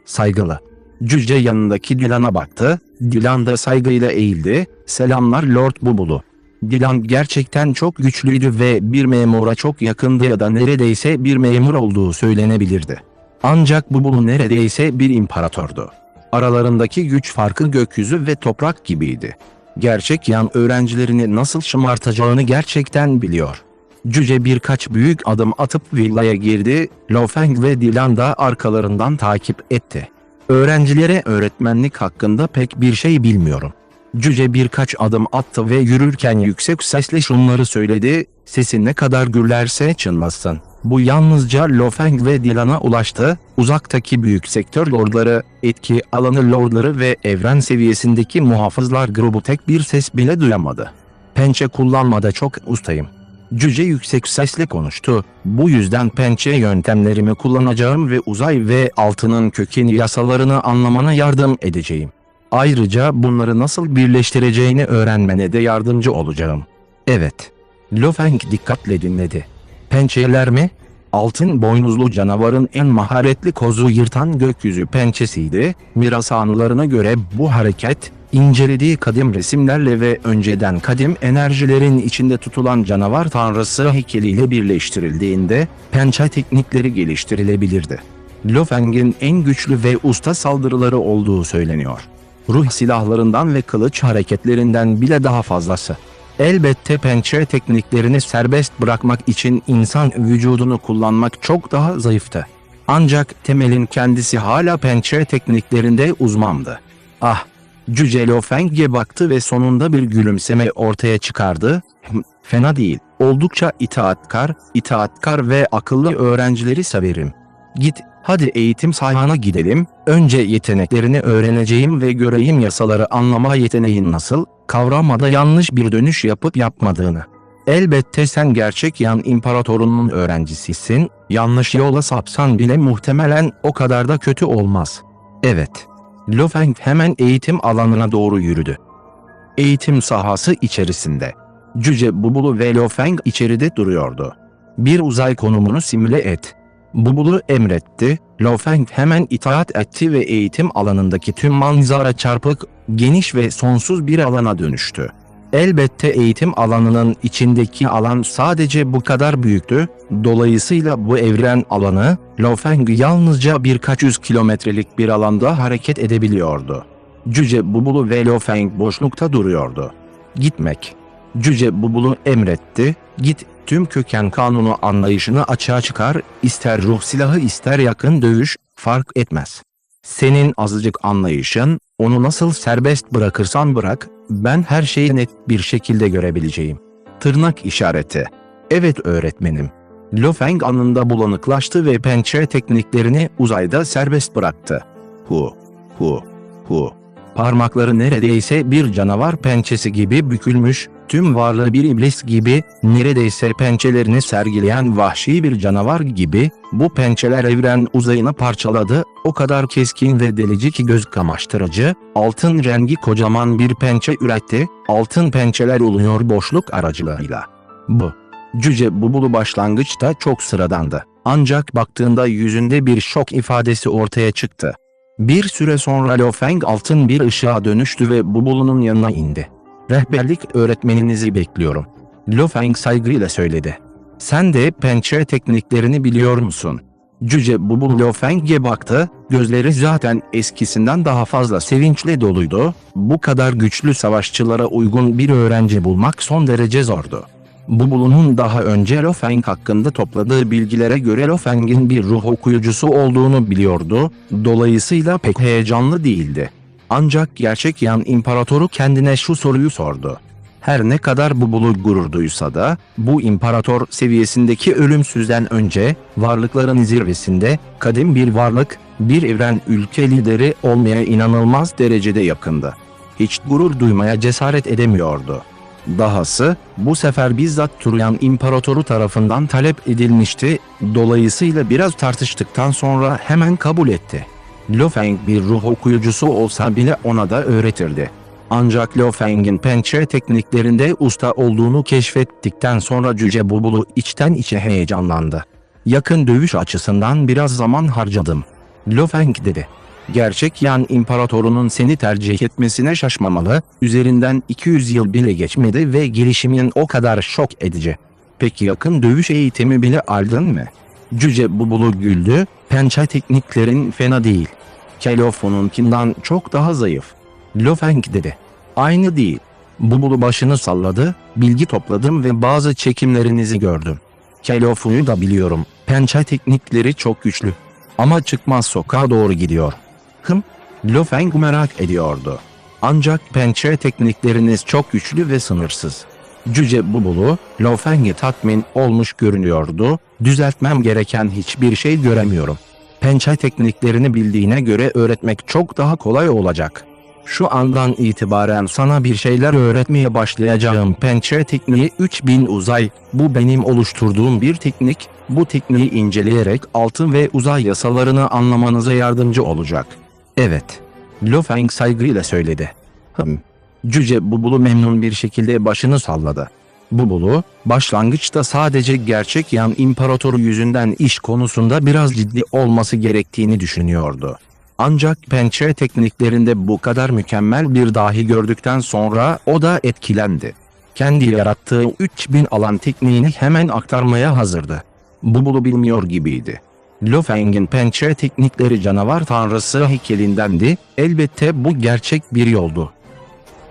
Saygılı." Cüce yanındaki Dylan'a baktı, Dylan da saygıyla eğildi, "Selamlar Lord Bubulu." Dylan gerçekten çok güçlüydü ve bir memura çok yakındı ya da neredeyse bir memur olduğu söylenebilirdi. Ancak Bubulu neredeyse bir imparatordu. Aralarındaki güç farkı gökyüzü ve toprak gibiydi. Gerçek yan öğrencilerini nasıl şımartacağını gerçekten biliyor. Cüce birkaç büyük adım atıp villaya girdi, Lo Feng ve Dylan da arkalarından takip etti. "Öğrencilere öğretmenlik hakkında pek bir şey bilmiyorum." Cüce birkaç adım attı ve yürürken yüksek sesle şunları söyledi, "Sesi ne kadar gürlerse çınlasın." Bu yalnızca Lo Feng ve Dylan'a ulaştı, uzaktaki büyük sektör lordları, etki alanı lordları ve evren seviyesindeki muhafızlar grubu tek bir ses bile duyamadı. "Pençe kullanmada çok ustayım." Cüce yüksek sesle konuştu. "Bu yüzden pençe yöntemlerimi kullanacağım ve uzay ve altının kökeni yasalarını anlamana yardım edeceğim. Ayrıca bunları nasıl birleştireceğini öğrenmene de yardımcı olacağım." "Evet." Lo Feng dikkatle dinledi. "Pençeler mi?" Altın boynuzlu canavarın en maharetli kozu yırtan gökyüzü pençesiydi. Miras anılarına göre bu hareket, incelediği kadim resimlerle ve önceden kadim enerjilerin içinde tutulan canavar tanrısı heykeliyle birleştirildiğinde pençe teknikleri geliştirilebilirdi. Lo Feng'in en güçlü ve usta saldırıları olduğu söyleniyor. Ruh silahlarından ve kılıç hareketlerinden bile daha fazlası. Elbette pençe tekniklerini serbest bırakmak için insan vücudunu kullanmak çok daha zayıftı. Ancak temelin kendisi hala pençe tekniklerinde uzmandı. "Ah!" Cüce Lo Feng'e baktı ve sonunda bir gülümseme ortaya çıkardı. "Fena değil. Oldukça itaatkar ve akıllı öğrencileri severim. Git, hadi eğitim sahana gidelim. Önce yeteneklerini öğreneceğim ve göreyim yasaları anlama yeteneğin nasıl, kavramada yanlış bir dönüş yapıp yapmadığını. Elbette sen gerçek yan imparatorunun öğrencisisin, yanlış yola sapsan bile muhtemelen o kadar da kötü olmaz." "Evet." Lo Feng hemen eğitim alanına doğru yürüdü. Eğitim sahası içerisinde Cüce Bubulu ve Lo Feng içeride duruyordu. "Bir uzay konumunu simüle et." Bubulu emretti, Lo Feng hemen itaat etti ve eğitim alanındaki tüm manzara çarpık, geniş ve sonsuz bir alana dönüştü. Elbette eğitim alanının içindeki alan sadece bu kadar büyüktü, dolayısıyla bu evren alanı, Lo Feng yalnızca birkaç yüz kilometrelik bir alanda hareket edebiliyordu. Cüce Bubulu ve Lo Feng boşlukta duruyordu. "Gitmek." Cüce Bubulu emretti, "Git, tüm köken kanunu anlayışını açığa çıkar, ister ruh silahı ister yakın dövüş, fark etmez. Senin azıcık anlayışın, onu nasıl serbest bırakırsan bırak, ben her şeyi net bir şekilde görebileceğim." Tırnak işareti. "Evet öğretmenim." Lo Feng anında bulanıklaştı ve pençe tekniklerini uzayda serbest bıraktı. Hu, hu, hu. Parmakları neredeyse bir canavar pençesi gibi bükülmüş, tüm varlığı bir iblis gibi, neredeyse pençelerini sergileyen vahşi bir canavar gibi, bu pençeler evren uzayını parçaladı, o kadar keskin ve delici ki göz kamaştırıcı, altın rengi kocaman bir pençe üretti, altın pençeler uluyor boşluk aracılığıyla. Bu Cüce Bubulu başlangıçta çok sıradandı. Ancak baktığında yüzünde bir şok ifadesi ortaya çıktı. Bir süre sonra Lo Feng altın bir ışığa dönüştü ve Bubulu'nun yanına indi. "Rehberlik öğretmeninizi bekliyorum." Lo Feng saygıyla söyledi. "Sen de pençe tekniklerini biliyor musun?" Cüce Bubulu Lo Feng'e baktı, gözleri zaten eskisinden daha fazla sevinçle doluydu. Bu kadar güçlü savaşçılara uygun bir öğrenci bulmak son derece zordu. Bubulu'nun daha önce Lo Feng hakkında topladığı bilgilere göre Lo Feng'in bir ruh okuyucusu olduğunu biliyordu, dolayısıyla pek heyecanlı değildi. Ancak gerçek Yan İmparatoru kendine şu soruyu sordu. Her ne kadar Bubulu gurur duysa da, bu imparator seviyesindeki ölümsüzden önce, varlıkların zirvesinde, kadim bir varlık, bir evren ülke lideri olmaya inanılmaz derecede yakındı. Hiç gurur duymaya cesaret edemiyordu. Dahası, bu sefer bizzat Turyan İmparatoru tarafından talep edilmişti, dolayısıyla biraz tartıştıktan sonra hemen kabul etti. Lo Feng bir ruh okuyucusu olsa bile ona da öğretirdi. Ancak Lo Feng'in pençe tekniklerinde usta olduğunu keşfettikten sonra Cüce Bubulu içten içe heyecanlandı. "Yakın dövüş açısından biraz zaman harcadım." Lo Feng dedi. "Gerçek Yan İmparatorunun seni tercih etmesine şaşmamalı, üzerinden 200 yıl bile geçmedi ve gelişimin o kadar şok edici. Peki yakın dövüş eğitimi bile aldın mı?" Cüce Bubulu güldü, "Pençe tekniklerin fena değil. Kelofon'unkinden çok daha zayıf." Lo Feng dedi. "Aynı değil." Bubulu başını salladı, "Bilgi topladım ve bazı çekimlerinizi gördüm. Kelofon'u da biliyorum, pençe teknikleri çok güçlü. Ama çıkmaz sokağa doğru gidiyor." Lo Feng merak ediyordu. "Ancak pençe teknikleriniz çok güçlü ve sınırsız." Cüce Bubulu, Lo Feng'e tatmin olmuş görünüyordu, "Düzeltmem gereken hiçbir şey göremiyorum. Pençe tekniklerini bildiğine göre öğretmek çok daha kolay olacak. Şu andan itibaren sana bir şeyler öğretmeye başlayacağım pençe tekniği 3000 uzay, bu benim oluşturduğum bir teknik, bu tekniği inceleyerek altın ve uzay yasalarını anlamanıza yardımcı olacak." "Evet." Lo Feng saygıyla söyledi. Cüce Bubulu memnun bir şekilde başını salladı. Bubulu, başlangıçta sadece gerçek Yan İmparatoru yüzünden iş konusunda biraz ciddi olması gerektiğini düşünüyordu. Ancak pençe tekniklerinde bu kadar mükemmel bir dahi gördükten sonra o da etkilendi. Kendi yarattığı 3000 alan tekniğini hemen aktarmaya hazırdı. Bubulu bilmiyor gibiydi. Lo Feng'in pençe teknikleri canavar tanrısı heykelindendi, elbette bu gerçek bir yoldu.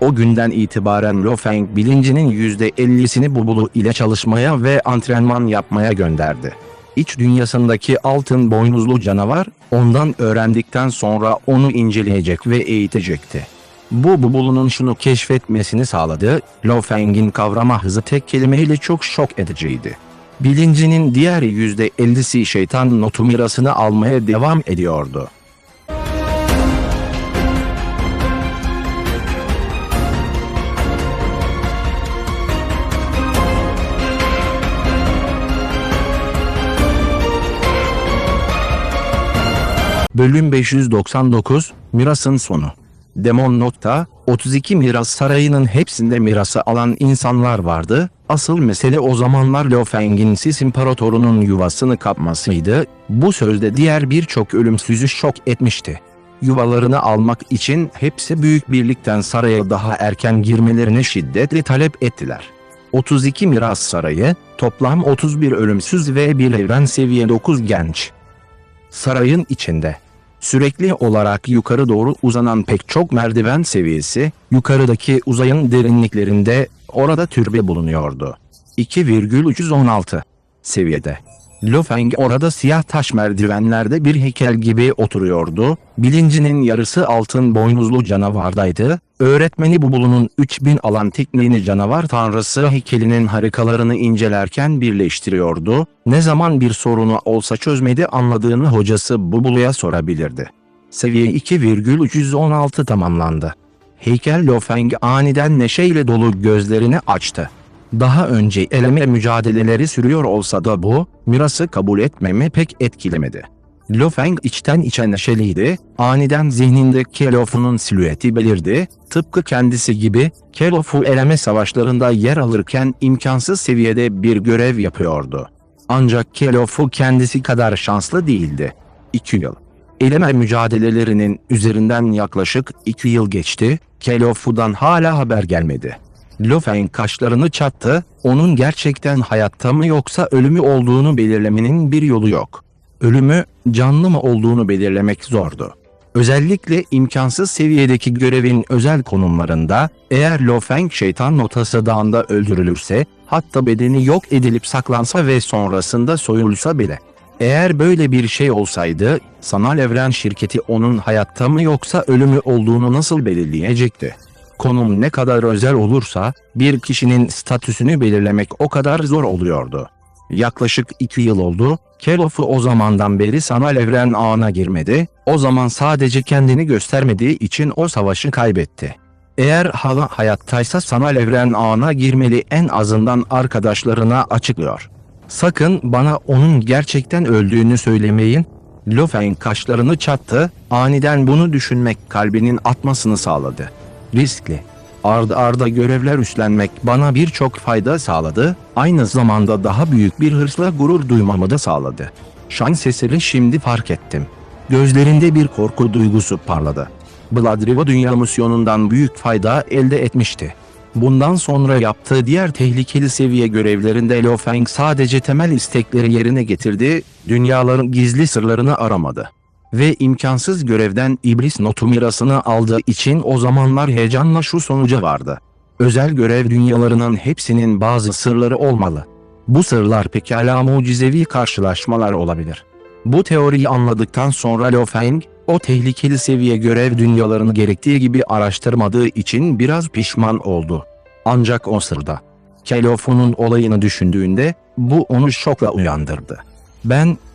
O günden itibaren Lo Feng bilincinin %50'sini Bubulu ile çalışmaya ve antrenman yapmaya gönderdi. İç dünyasındaki altın boynuzlu canavar, ondan öğrendikten sonra onu inceleyecek ve eğitecekti. Bu Bubulu'nun şunu keşfetmesini sağladı, Lo Feng'in kavrama hızı tek kelimeyle çok şok ediciydi. Bilincinin diğer %50'si şeytan notu mirasını almaya devam ediyordu. Bölüm 599, Mirasın sonu. Demon Not'ta, 32 miras sarayının hepsinde mirası alan insanlar vardı. Asıl mesele o zamanlar Lo Feng'in Sis İmparatorunun yuvasını kapmasıydı. Bu sözde diğer birçok ölümsüzü şok etmişti. Yuvalarını almak için hepsi büyük birlikten saraya daha erken girmelerini şiddetle talep ettiler. 32 miras sarayı, toplam 31 ölümsüz ve bir evren seviye 9 genç. Sarayın içinde sürekli olarak yukarı doğru uzanan pek çok merdiven seviyesi, yukarıdaki uzayın derinliklerinde, orada türbe bulunuyordu. 2,316 seviyede. Lo Feng orada siyah taş merdivenlerde bir heykel gibi oturuyordu, bilincinin yarısı altın boynuzlu canavardaydı, öğretmeni Bubulu'nun 3000 alan tekniğini canavar tanrısı heykelinin harikalarını incelerken birleştiriyordu, ne zaman bir sorunu olsa çözmedi anladığını hocası Bubulu'ya sorabilirdi. Seviye 2,316 tamamlandı. Heykel Lo Feng aniden neşeyle dolu gözlerini açtı. Daha önce eleme mücadeleleri sürüyor olsa da bu, mirası kabul etmemi pek etkilemedi. Lo Feng içten içe neşeliydi, aniden zihninde Kelof'un silüeti belirdi, tıpkı kendisi gibi, Kelof'u eleme savaşlarında yer alırken imkansız seviyede bir görev yapıyordu. Ancak Kelof'u kendisi kadar şanslı değildi. 2 yıl. Eleme mücadelelerinin üzerinden yaklaşık 2 yıl geçti, Kelof'dan hala haber gelmedi. Lo Feng kaşlarını çattı, onun gerçekten hayatta mı yoksa ölü mü olduğunu belirlemenin bir yolu yok. Ölümü, canlı mı olduğunu belirlemek zordu. Özellikle imkansız seviyedeki görevin özel konumlarında, eğer Lo Feng şeytan notası dağında öldürülürse, hatta bedeni yok edilip saklansa ve sonrasında soyulsa bile. Eğer böyle bir şey olsaydı, sanal evren şirketi onun hayatta mı yoksa ölü mü olduğunu nasıl belirleyecekti? Konum ne kadar özel olursa, bir kişinin statüsünü belirlemek o kadar zor oluyordu. Yaklaşık 2 yıl oldu, Kelof'u o zamandan beri sanal evren ağına girmedi, o zaman sadece kendini göstermediği için o savaşı kaybetti. Eğer hala hayattaysa sanal evren ağına girmeli, en azından arkadaşlarına açıklıyor. Sakın bana onun gerçekten öldüğünü söylemeyin. Lo Feng kaşlarını çattı, aniden bunu düşünmek kalbinin atmasını sağladı. Riskli. Arda arda görevler üstlenmek bana birçok fayda sağladı, aynı zamanda daha büyük bir hırsla gurur duymamı da sağladı. Şans eseri şimdi fark ettim. Gözlerinde bir korku duygusu parladı. Blood River dünya misyonundan büyük fayda elde etmişti. Bundan sonra yaptığı diğer tehlikeli seviye görevlerinde Lo Feng sadece temel istekleri yerine getirdi, dünyaların gizli sırlarını aramadı. Ve imkansız görevden iblis notu mirasını aldığı için o zamanlar heyecanla şu sonuca vardı. Özel görev dünyalarının hepsinin bazı sırları olmalı. Bu sırlar pekala mucizevi karşılaşmalar olabilir. Bu teoriyi anladıktan sonra Lo Feng, o tehlikeli seviye görev dünyalarını gerektiği gibi araştırmadığı için biraz pişman oldu. Ancak o sırada, Kelof'un olayını düşündüğünde, bu onu şokla uyandırdı.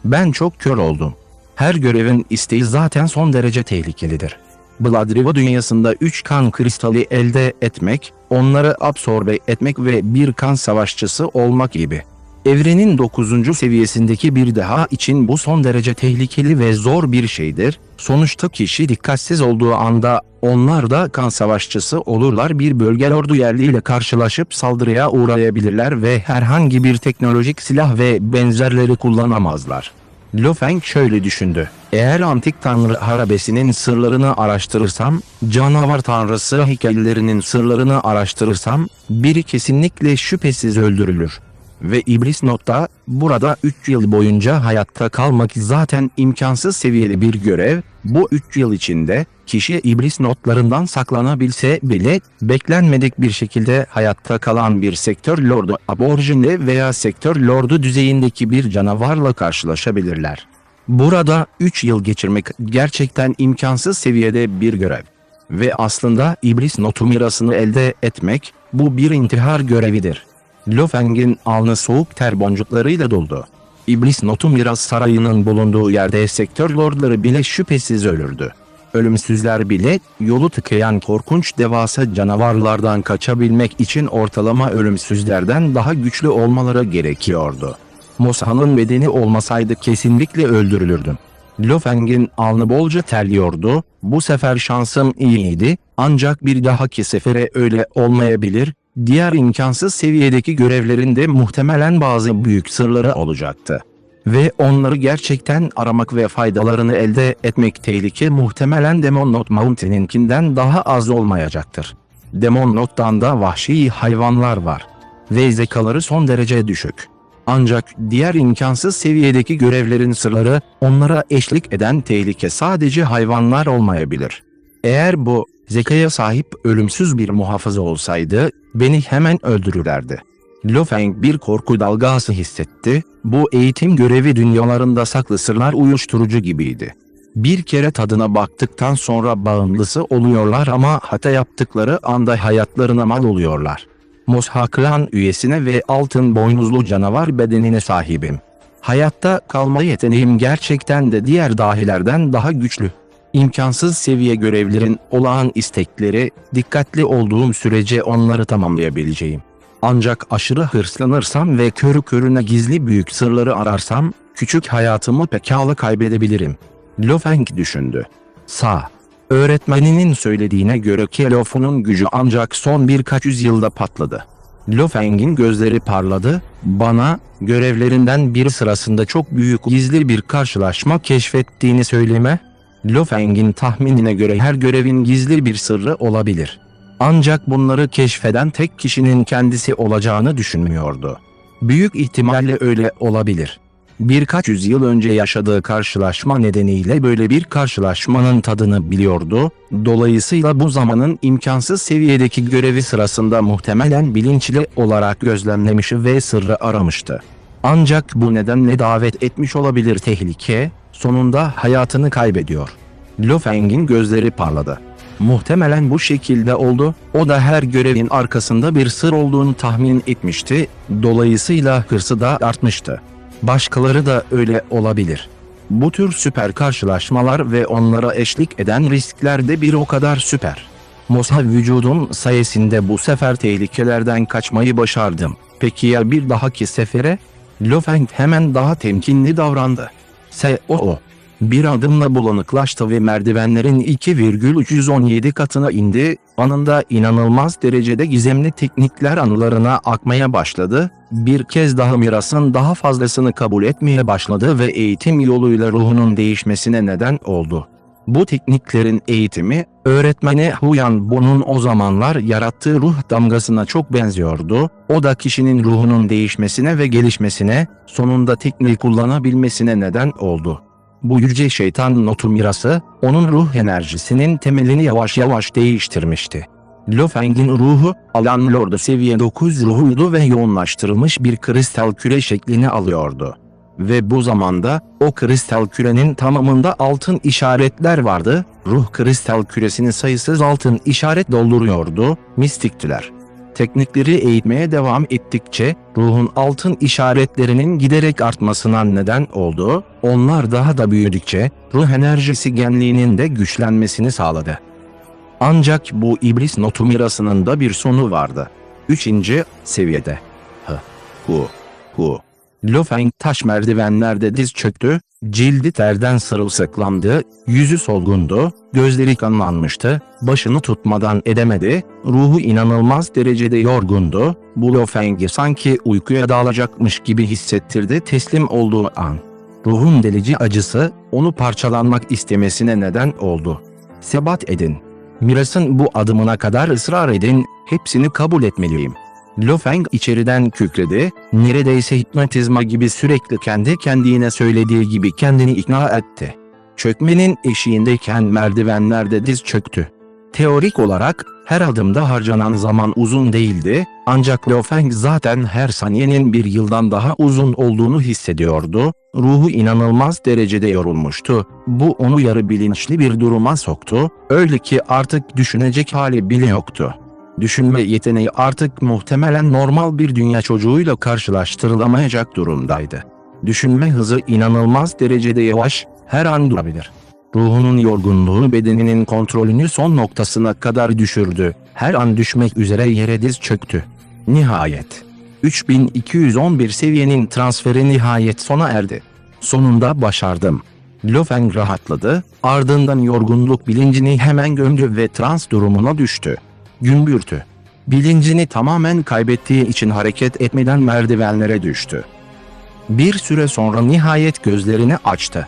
Ben çok kör oldum. Her görevin isteği zaten son derece tehlikelidir. Blood River dünyasında 3 kan kristali elde etmek, onları absorbe etmek ve bir kan savaşçısı olmak gibi. Evrenin 9. seviyesindeki bir deha için bu son derece tehlikeli ve zor bir şeydir. Sonuçta kişi dikkatsiz olduğu anda onlar da kan savaşçısı olurlar, bir bölge ordu yerliyle karşılaşıp saldırıya uğrayabilirler ve herhangi bir teknolojik silah ve benzerleri kullanamazlar. Lo Feng şöyle düşündü. Eğer antik tanrı harabesinin sırlarını araştırırsam, canavar tanrısı heykellerinin sırlarını araştırırsam, biri kesinlikle şüphesiz öldürülür. Ve iblis notta, burada 3 yıl boyunca hayatta kalmak zaten imkansız seviyeli bir görev, bu 3 yıl içinde, kişi iblis notlarından saklanabilse bile, beklenmedik bir şekilde hayatta kalan bir sektör lordu aborjini veya sektör lordu düzeyindeki bir canavarla karşılaşabilirler. Burada 3 yıl geçirmek gerçekten imkansız seviyede bir görev. Ve aslında iblis notu mirasını elde etmek, bu bir intihar görevidir. Lo Feng'in alnı soğuk ter boncuklarıyla doldu. İblis notu miras sarayının bulunduğu yerde sektör lordları bile şüphesiz ölürdü. Ölümsüzler bile yolu tıkayan korkunç devasa canavarlardan kaçabilmek için ortalama ölümsüzlerden daha güçlü olmaları gerekiyordu. Mosa'nın bedeni olmasaydı kesinlikle öldürülürdüm. Lo Feng'in alnı bolca terliyordu, bu sefer şansım iyiydi, ancak bir dahaki sefere öyle olmayabilir. Diğer imkansız seviyedeki görevlerinde muhtemelen bazı büyük sırları olacaktı. Ve onları gerçekten aramak ve faydalarını elde etmek tehlike muhtemelen Demon Knot Mountain'inkinden daha az olmayacaktır. Demon Knot'tan da vahşi hayvanlar var. Ve zekaları son derece düşük. Ancak diğer imkansız seviyedeki görevlerin sırları, onlara eşlik eden tehlike sadece hayvanlar olmayabilir. Eğer bu zekaya sahip ölümsüz bir muhafızı olsaydı, beni hemen öldürürlerdi. Lo Feng bir korku dalgası hissetti, bu eğitim görevi dünyalarında saklı sırlar uyuşturucu gibiydi. Bir kere tadına baktıktan sonra bağımlısı oluyorlar ama hata yaptıkları anda hayatlarına mal oluyorlar. Mosa klan üyesine ve altın boynuzlu canavar bedenine sahibim. Hayatta kalma yeteneğim gerçekten de diğer dahilerden daha güçlü. İmkansız seviye görevlerin olağan istekleri, dikkatli olduğum sürece onları tamamlayabileceğim. Ancak aşırı hırslanırsam ve körü körüne gizli büyük sırları ararsam, küçük hayatımı pekala kaybedebilirim. Lo Feng düşündü. Öğretmeninin söylediğine göre Kelofu'nun gücü ancak son birkaç yüzyılda patladı. Lo Feng'in gözleri parladı, bana, görevlerinden biri sırasında çok büyük gizli bir karşılaşma keşfettiğini söyleme. Lo Feng'in tahminine göre her görevin gizli bir sırrı olabilir. Ancak bunları keşfeden tek kişinin kendisi olacağını düşünmüyordu. Büyük ihtimalle öyle olabilir. Birkaç yüzyıl önce yaşadığı karşılaşma nedeniyle böyle bir karşılaşmanın tadını biliyordu. Dolayısıyla bu zamanın imkansız seviyedeki görevi sırasında muhtemelen bilinçli olarak gözlemlemiş ve sırrı aramıştı. Ancak bu nedenle davet etmiş olabilir tehlike, sonunda hayatını kaybediyor. Lo Feng'in gözleri parladı. Muhtemelen bu şekilde oldu, o da her görevin arkasında bir sır olduğunu tahmin etmişti, dolayısıyla hırsı da artmıştı. Başkaları da öyle olabilir. Bu tür süper karşılaşmalar ve onlara eşlik eden riskler de bir o kadar süper. Mosa vücudum sayesinde bu sefer tehlikelerden kaçmayı başardım. Peki ya bir dahaki sefere? Lo Feng hemen daha temkinli davrandı. Bir adımla bulanıklaştı ve merdivenlerin 2,317 katına indi, anında inanılmaz derecede gizemli teknikler anılarına akmaya başladı, bir kez daha mirasın daha fazlasını kabul etmeye başladı ve eğitim yoluyla ruhunun değişmesine neden oldu. Bu tekniklerin eğitimi, öğretmeni Huyan Bo'nun o zamanlar yarattığı ruh damgasına çok benziyordu, o da kişinin ruhunun değişmesine ve gelişmesine, sonunda tekniği kullanabilmesine neden oldu. Bu yüce şeytan notu mirası, onun ruh enerjisinin temelini yavaş yavaş değiştirmişti. Lo Feng'in ruhu, Alan Lord'u seviye 9 ruhuydu ve yoğunlaştırılmış bir kristal küre şeklini alıyordu. Ve bu zamanda, o kristal kürenin tamamında altın işaretler vardı, ruh kristal küresini sayısız altın işaret dolduruyordu, mistiktiler. Teknikleri eğitmeye devam ettikçe, ruhun altın işaretlerinin giderek artmasına neden oldu, onlar daha da büyüdükçe, ruh enerjisi genliğinin de güçlenmesini sağladı. Ancak bu iblis notu mirasının da bir sonu vardı. 3. seviyede. Lo Feng taş merdivenlerde diz çöktü, cildi terden sırılsıklandı, yüzü solgundu, gözleri kanlanmıştı, başını tutmadan edemedi, ruhu inanılmaz derecede yorgundu, bu Lo Feng'i sanki uykuya dalacakmış gibi hissettirdi teslim olduğu an. Ruhun delici acısı, onu parçalanmak istemesine neden oldu. Sebat edin. Miras'ın bu adımına kadar ısrar edin, hepsini kabul etmeliyim. Lo Feng içeriden kükredi, neredeyse hipnotizma gibi sürekli kendi kendine söylediği gibi kendini ikna etti. Çökmenin eşiğindeyken merdivenlerde diz çöktü. Teorik olarak her adımda harcanan zaman uzun değildi, ancak Lo Feng zaten her saniyenin bir yıldan daha uzun olduğunu hissediyordu, ruhu inanılmaz derecede yorulmuştu, bu onu yarı bilinçli bir duruma soktu, öyle ki artık düşünecek hali bile yoktu. Düşünme yeteneği artık muhtemelen normal bir dünya çocuğuyla karşılaştırılamayacak durumdaydı. Düşünme hızı inanılmaz derecede yavaş, her an durabilir. Ruhunun yorgunluğu bedeninin kontrolünü son noktasına kadar düşürdü, her an düşmek üzere yere diz çöktü. Nihayet. 3211 seviyenin transferi nihayet sona erdi. Sonunda başardım. Lo Feng rahatladı, ardından yorgunluk bilincini hemen gömdü ve trans durumuna düştü. Gümbürtü. Bilincini tamamen kaybettiği için hareket etmeden merdivenlere düştü. Bir süre sonra nihayet gözlerini açtı.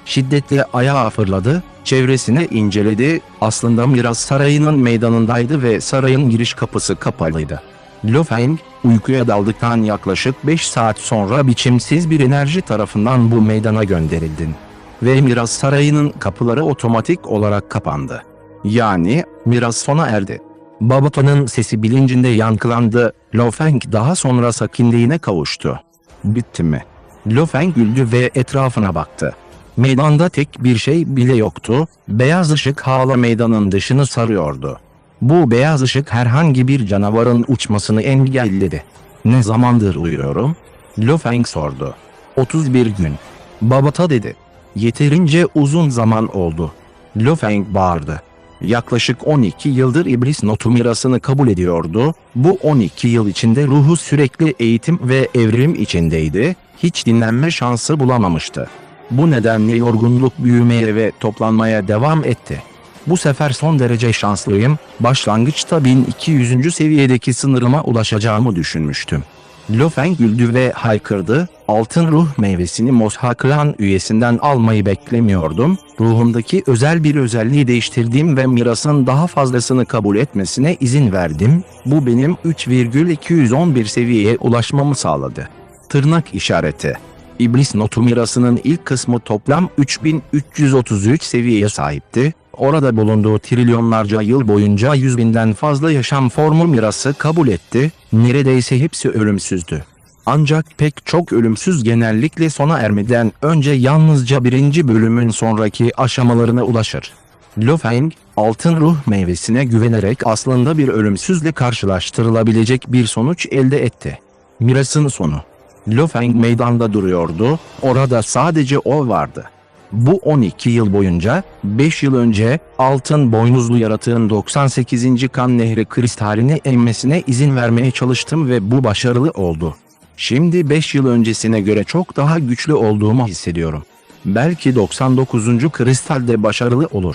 Şiddetle ayağa fırladı, çevresine inceledi, aslında Miras Sarayı'nın meydanındaydı ve sarayın giriş kapısı kapalıydı. Lo Feng, uykuya daldıktan yaklaşık 5 saat sonra biçimsiz bir enerji tarafından bu meydana gönderildin. Ve Miras Sarayı'nın kapıları otomatik olarak kapandı. Yani, miras sona erdi. Babata'nın sesi bilincinde yankılandı, Lo Feng daha sonra sakinliğine kavuştu. Bitti mi? Lo Feng güldü ve etrafına baktı. Meydanda tek bir şey bile yoktu, beyaz ışık hala meydanın dışını sarıyordu. Bu beyaz ışık herhangi bir canavarın uçmasını engelledi. Ne zamandır uyuyorum? Lo Feng sordu. 31 gün. Babata dedi. Yeterince uzun zaman oldu. Lo Feng bağırdı. Yaklaşık 12 yıldır iblis notu mirasını kabul ediyordu. Bu 12 yıl içinde ruhu sürekli eğitim ve evrim içindeydi. Hiç dinlenme şansı bulamamıştı. Bu nedenle yorgunluk büyümeye ve toplanmaya devam etti. Bu sefer son derece şanslıyım, başlangıçta 1200. seviyedeki sınırıma ulaşacağımı düşünmüştüm. Lo Feng güldü ve haykırdı, altın ruh meyvesini Mosha Klan üyesinden almayı beklemiyordum, ruhumdaki özel bir özelliği değiştirdim ve mirasın daha fazlasını kabul etmesine izin verdim, bu benim 3,211 seviyeye ulaşmamı sağladı. Tırnak işareti. İblis notu mirasının ilk kısmı toplam 3333 seviyeye sahipti. Orada bulunduğu trilyonlarca yıl boyunca 100.000'den fazla yaşam formu mirası kabul etti, neredeyse hepsi ölümsüzdü. Ancak pek çok ölümsüz genellikle sona ermeden önce yalnızca birinci bölümün sonraki aşamalarına ulaşır. Lo Feng, altın ruh meyvesine güvenerek aslında bir ölümsüzle karşılaştırılabilecek bir sonuç elde etti. Mirasın sonu. Lo Feng meydanda duruyordu, orada sadece o vardı. Bu 12 yıl boyunca, 5 yıl önce, altın boynuzlu yaratığın 98. kan nehri kristalini emmesine izin vermeye çalıştım ve bu başarılı oldu. Şimdi 5 yıl öncesine göre çok daha güçlü olduğumu hissediyorum. Belki 99. kristal de başarılı olur.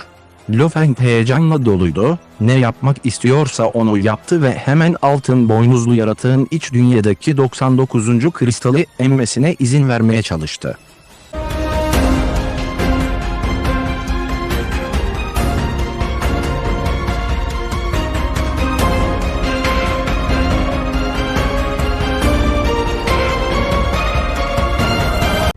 Lo Feng heyecanla doluydu, ne yapmak istiyorsa onu yaptı ve hemen altın boynuzlu yaratığın iç dünyadaki 99. kristali emmesine izin vermeye çalıştı.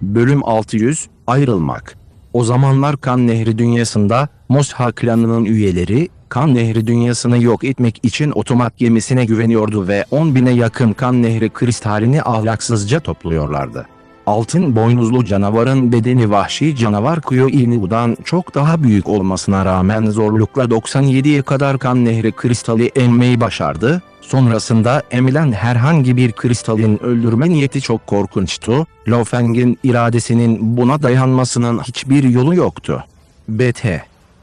Bölüm 600, Ayrılmak. O zamanlar Kan Nehri dünyasında, Mosha klanının üyeleri, Kan Nehri dünyasını yok etmek için otomat gemisine güveniyordu ve 10.000'e yakın Kan Nehri kristalini ahlaksızca topluyorlardı. Altın boynuzlu canavarın bedeni vahşi canavar Kuyo Inu'dan çok daha büyük olmasına rağmen zorlukla 97'ye kadar Kan Nehri kristali emmeyi başardı. Sonrasında emilen herhangi bir kristalin öldürme niyeti çok korkunçtu. Lo Feng'in iradesinin buna dayanmasının hiçbir yolu yoktu. BT.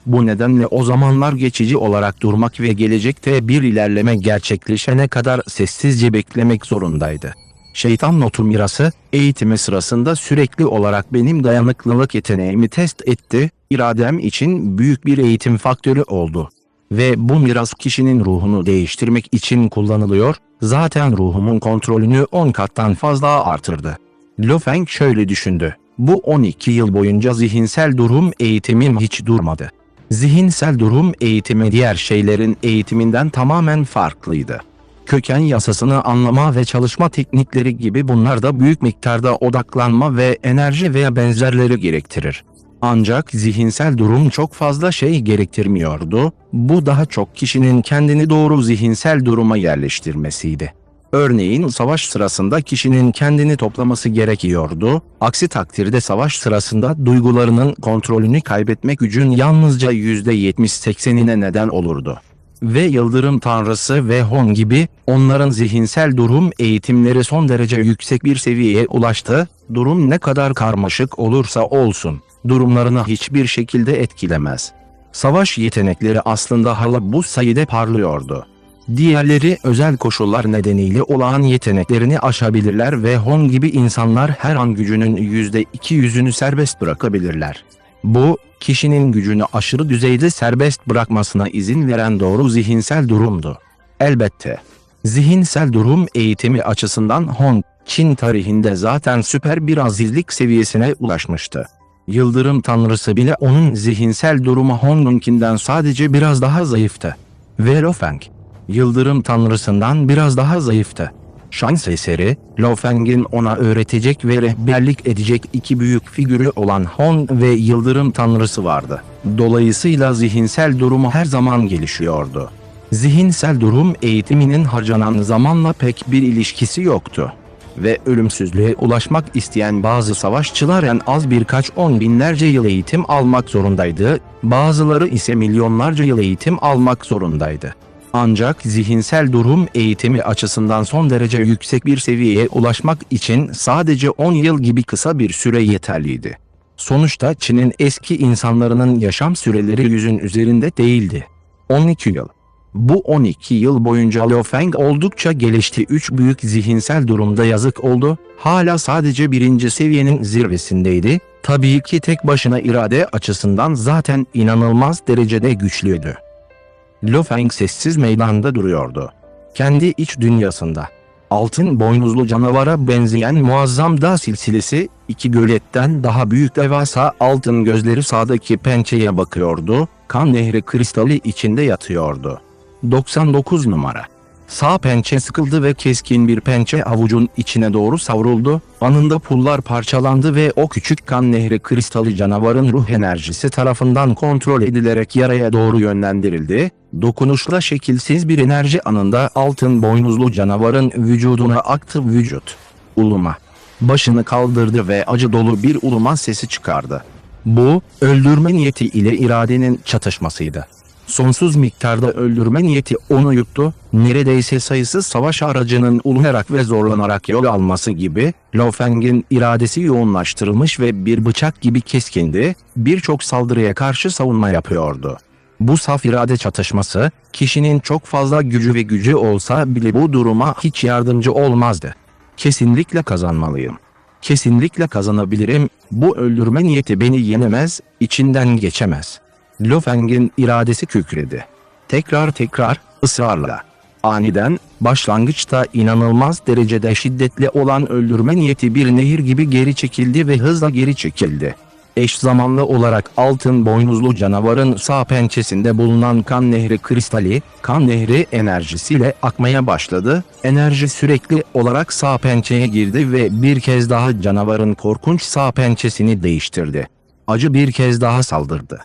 Bu nedenle o zamanlar geçici olarak durmak ve gelecekte bir ilerleme gerçekleşene kadar sessizce beklemek zorundaydı. Şeytan notu mirası, eğitimi sırasında sürekli olarak benim dayanıklılık yeteneğimi test etti, iradem için büyük bir eğitim faktörü oldu. Ve bu miras kişinin ruhunu değiştirmek için kullanılıyor, zaten ruhumun kontrolünü 10 kattan fazla artırdı. Lo Feng şöyle düşündü, bu 12 yıl boyunca zihinsel durum eğitimim hiç durmadı. Zihinsel durum eğitimi diğer şeylerin eğitiminden tamamen farklıydı. Köken yasasını anlama ve çalışma teknikleri gibi bunlar da büyük miktarda odaklanma ve enerji veya benzerleri gerektirir. Ancak zihinsel durum çok fazla şey gerektirmiyordu, bu daha çok kişinin kendini doğru zihinsel duruma yerleştirmesiydi. Örneğin savaş sırasında kişinin kendini toplaması gerekiyordu, aksi takdirde savaş sırasında duygularının kontrolünü kaybetmek gücün yalnızca %70-80'ine neden olurdu. Ve Yıldırım Tanrısı ve Hon gibi onların zihinsel durum eğitimleri son derece yüksek bir seviyeye ulaştı, durum ne kadar karmaşık olursa olsun, durumlarını hiçbir şekilde etkilemez. Savaş yetenekleri aslında hala bu sayıda parlıyordu. Diğerleri özel koşullar nedeniyle olağan yeteneklerini aşabilirler ve Hon gibi insanlar her an gücünün %200'ünü serbest bırakabilirler. Bu, kişinin gücünü aşırı düzeyde serbest bırakmasına izin veren doğru zihinsel durumdu. Elbette, zihinsel durum eğitimi açısından Hon, Çin tarihinde zaten süper bir azizlik seviyesine ulaşmıştı. Yıldırım Tanrısı bile onun zihinsel durumu Hon'unkinden sadece biraz daha zayıftı. Ve Lo Feng, Yıldırım Tanrısından biraz daha zayıftı. Şans eseri, Lo Feng'in ona öğretecek ve rehberlik edecek iki büyük figürü olan Hon ve Yıldırım Tanrısı vardı. Dolayısıyla zihinsel durumu her zaman gelişiyordu. Zihinsel durum eğitiminin harcanan zamanla pek bir ilişkisi yoktu. Ve ölümsüzlüğe ulaşmak isteyen bazı savaşçılar en az birkaç 10 binlerce yıl eğitim almak zorundaydı, bazıları ise milyonlarca yıl eğitim almak zorundaydı. Ancak zihinsel durum eğitimi açısından son derece yüksek bir seviyeye ulaşmak için sadece 10 yıl gibi kısa bir süre yeterliydi. Sonuçta Çin'in eski insanlarının yaşam süreleri 100'ün üzerinde değildi. 12 yıl. Bu 12 yıl boyunca Liu Feng oldukça gelişti. 3 büyük zihinsel durumda yazık oldu. Hala sadece birinci seviyenin zirvesindeydi. Tabii ki tek başına irade açısından zaten inanılmaz derecede güçlüydü. Liu Feng sessiz meydanda duruyordu. Kendi iç dünyasında. Altın boynuzlu canavara benzeyen muazzam dağ silsilesi, 2 göletten daha büyük devasa altın gözleri sağdaki pençeye bakıyordu, kan nehri kristali içinde yatıyordu. 99 numara. Sağ pençe sıkıldı ve keskin bir pençe avucun içine doğru savruldu, anında pullar parçalandı ve o küçük kan nehri kristali canavarın ruh enerjisi tarafından kontrol edilerek yaraya doğru yönlendirildi. Dokunuşla şekilsiz bir enerji anında altın boynuzlu canavarın vücuduna aktı. Vücut uluma. Başını kaldırdı ve acı dolu bir uluma sesi çıkardı. Bu, öldürme niyeti ile iradenin çatışmasıydı. Sonsuz miktarda öldürme niyeti onu yuttu, neredeyse sayısız savaş aracının uluyarak ve zorlanarak yol alması gibi, Liu Feng'in iradesi yoğunlaştırılmış ve bir bıçak gibi keskindi, birçok saldırıya karşı savunma yapıyordu. Bu saf irade çatışması, kişinin çok fazla gücü olsa bile bu duruma hiç yardımcı olmazdı. Kesinlikle kazanmalıyım. Kesinlikle kazanabilirim, bu öldürme niyeti beni yenemez, içinden geçemez. Liu Feng'in iradesi kükredi. Tekrar, ısrarla. Aniden, başlangıçta inanılmaz derecede şiddetli olan öldürme niyeti bir nehir gibi geri çekildi ve hızla geri çekildi. Eş zamanlı olarak altın boynuzlu canavarın sağ pençesinde bulunan kan nehri kristali, kan nehri enerjisiyle akmaya başladı. Enerji sürekli olarak sağ pençeye girdi ve bir kez daha canavarın korkunç sağ pençesini değiştirdi. Acı bir kez daha saldırdı.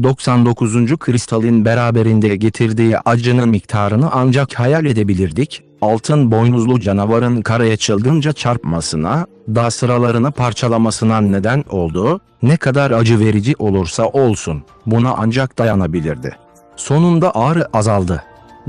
99. kristalin beraberinde getirdiği acının miktarını ancak hayal edebilirdik. Altın boynuzlu canavarın karaya çılgınca çarpmasına, dağ sıralarını parçalamasına neden oldu. Ne kadar acı verici olursa olsun, buna ancak dayanabilirdi. Sonunda ağrı azaldı.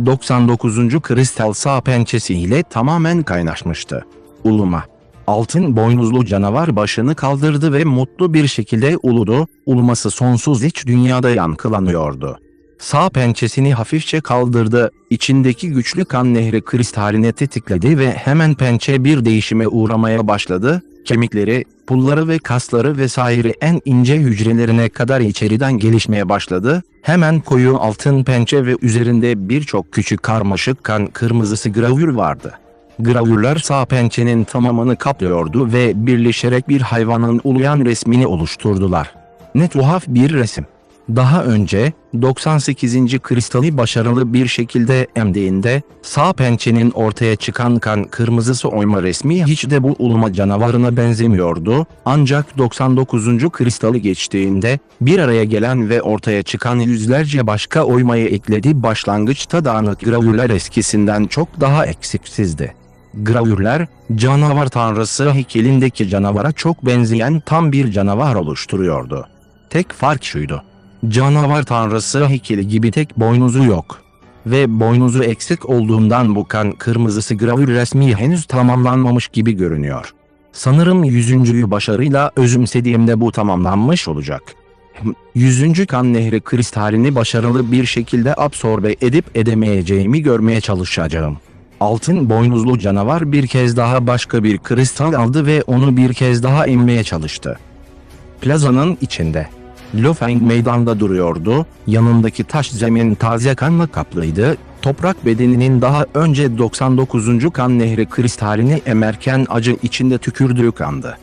99. kristal sağ pençesiyle tamamen kaynaşmıştı. Uluma. Altın boynuzlu canavar başını kaldırdı ve mutlu bir şekilde uludu, uluması sonsuz iç dünyada yankılanıyordu. Sağ pençesini hafifçe kaldırdı, içindeki güçlü kan nehri kristalini tetikledi ve hemen pençe bir değişime uğramaya başladı. Kemikleri, pulları ve kasları vesaire en ince hücrelerine kadar içeriden gelişmeye başladı. Hemen koyu altın pençe ve üzerinde birçok küçük karmaşık kan kırmızısı gravür vardı. Gravürler sağ pençenin tamamını kaplıyordu ve birleşerek bir hayvanın uluyan resmini oluşturdular. Ne tuhaf bir resim. Daha önce 98. kristali başarılı bir şekilde emdiğinde sağ pençenin ortaya çıkan kan kırmızısı oyma resmi hiç de bu uluma canavarına benzemiyordu. Ancak 99. kristali geçtiğinde bir araya gelen ve ortaya çıkan yüzlerce başka oymayı ekledi. Başlangıçta dağınık gravürler eskisinden çok daha eksiksizdi. Gravürler, canavar tanrısı heykelindeki canavara çok benzeyen tam bir canavar oluşturuyordu. Tek fark şuydu. Canavar tanrısı heykeli gibi tek boynuzu yok. Ve boynuzu eksik olduğundan bu kan kırmızısı gravür resmi henüz tamamlanmamış gibi görünüyor. Sanırım 100.'yu başarıyla özümsediğimde bu tamamlanmış olacak. 100. kan nehri kristalini başarılı bir şekilde absorbe edip edemeyeceğimi görmeye çalışacağım. Altın boynuzlu canavar bir kez daha başka bir kristal aldı ve onu bir kez daha emmeye çalıştı. Plazanın içinde. Liu Feng meydanda duruyordu, yanındaki taş zemin taze kanla kaplıydı, toprak bedeninin daha önce 99. kan nehri kristalini emerken acı içinde tükürdüğü kandı.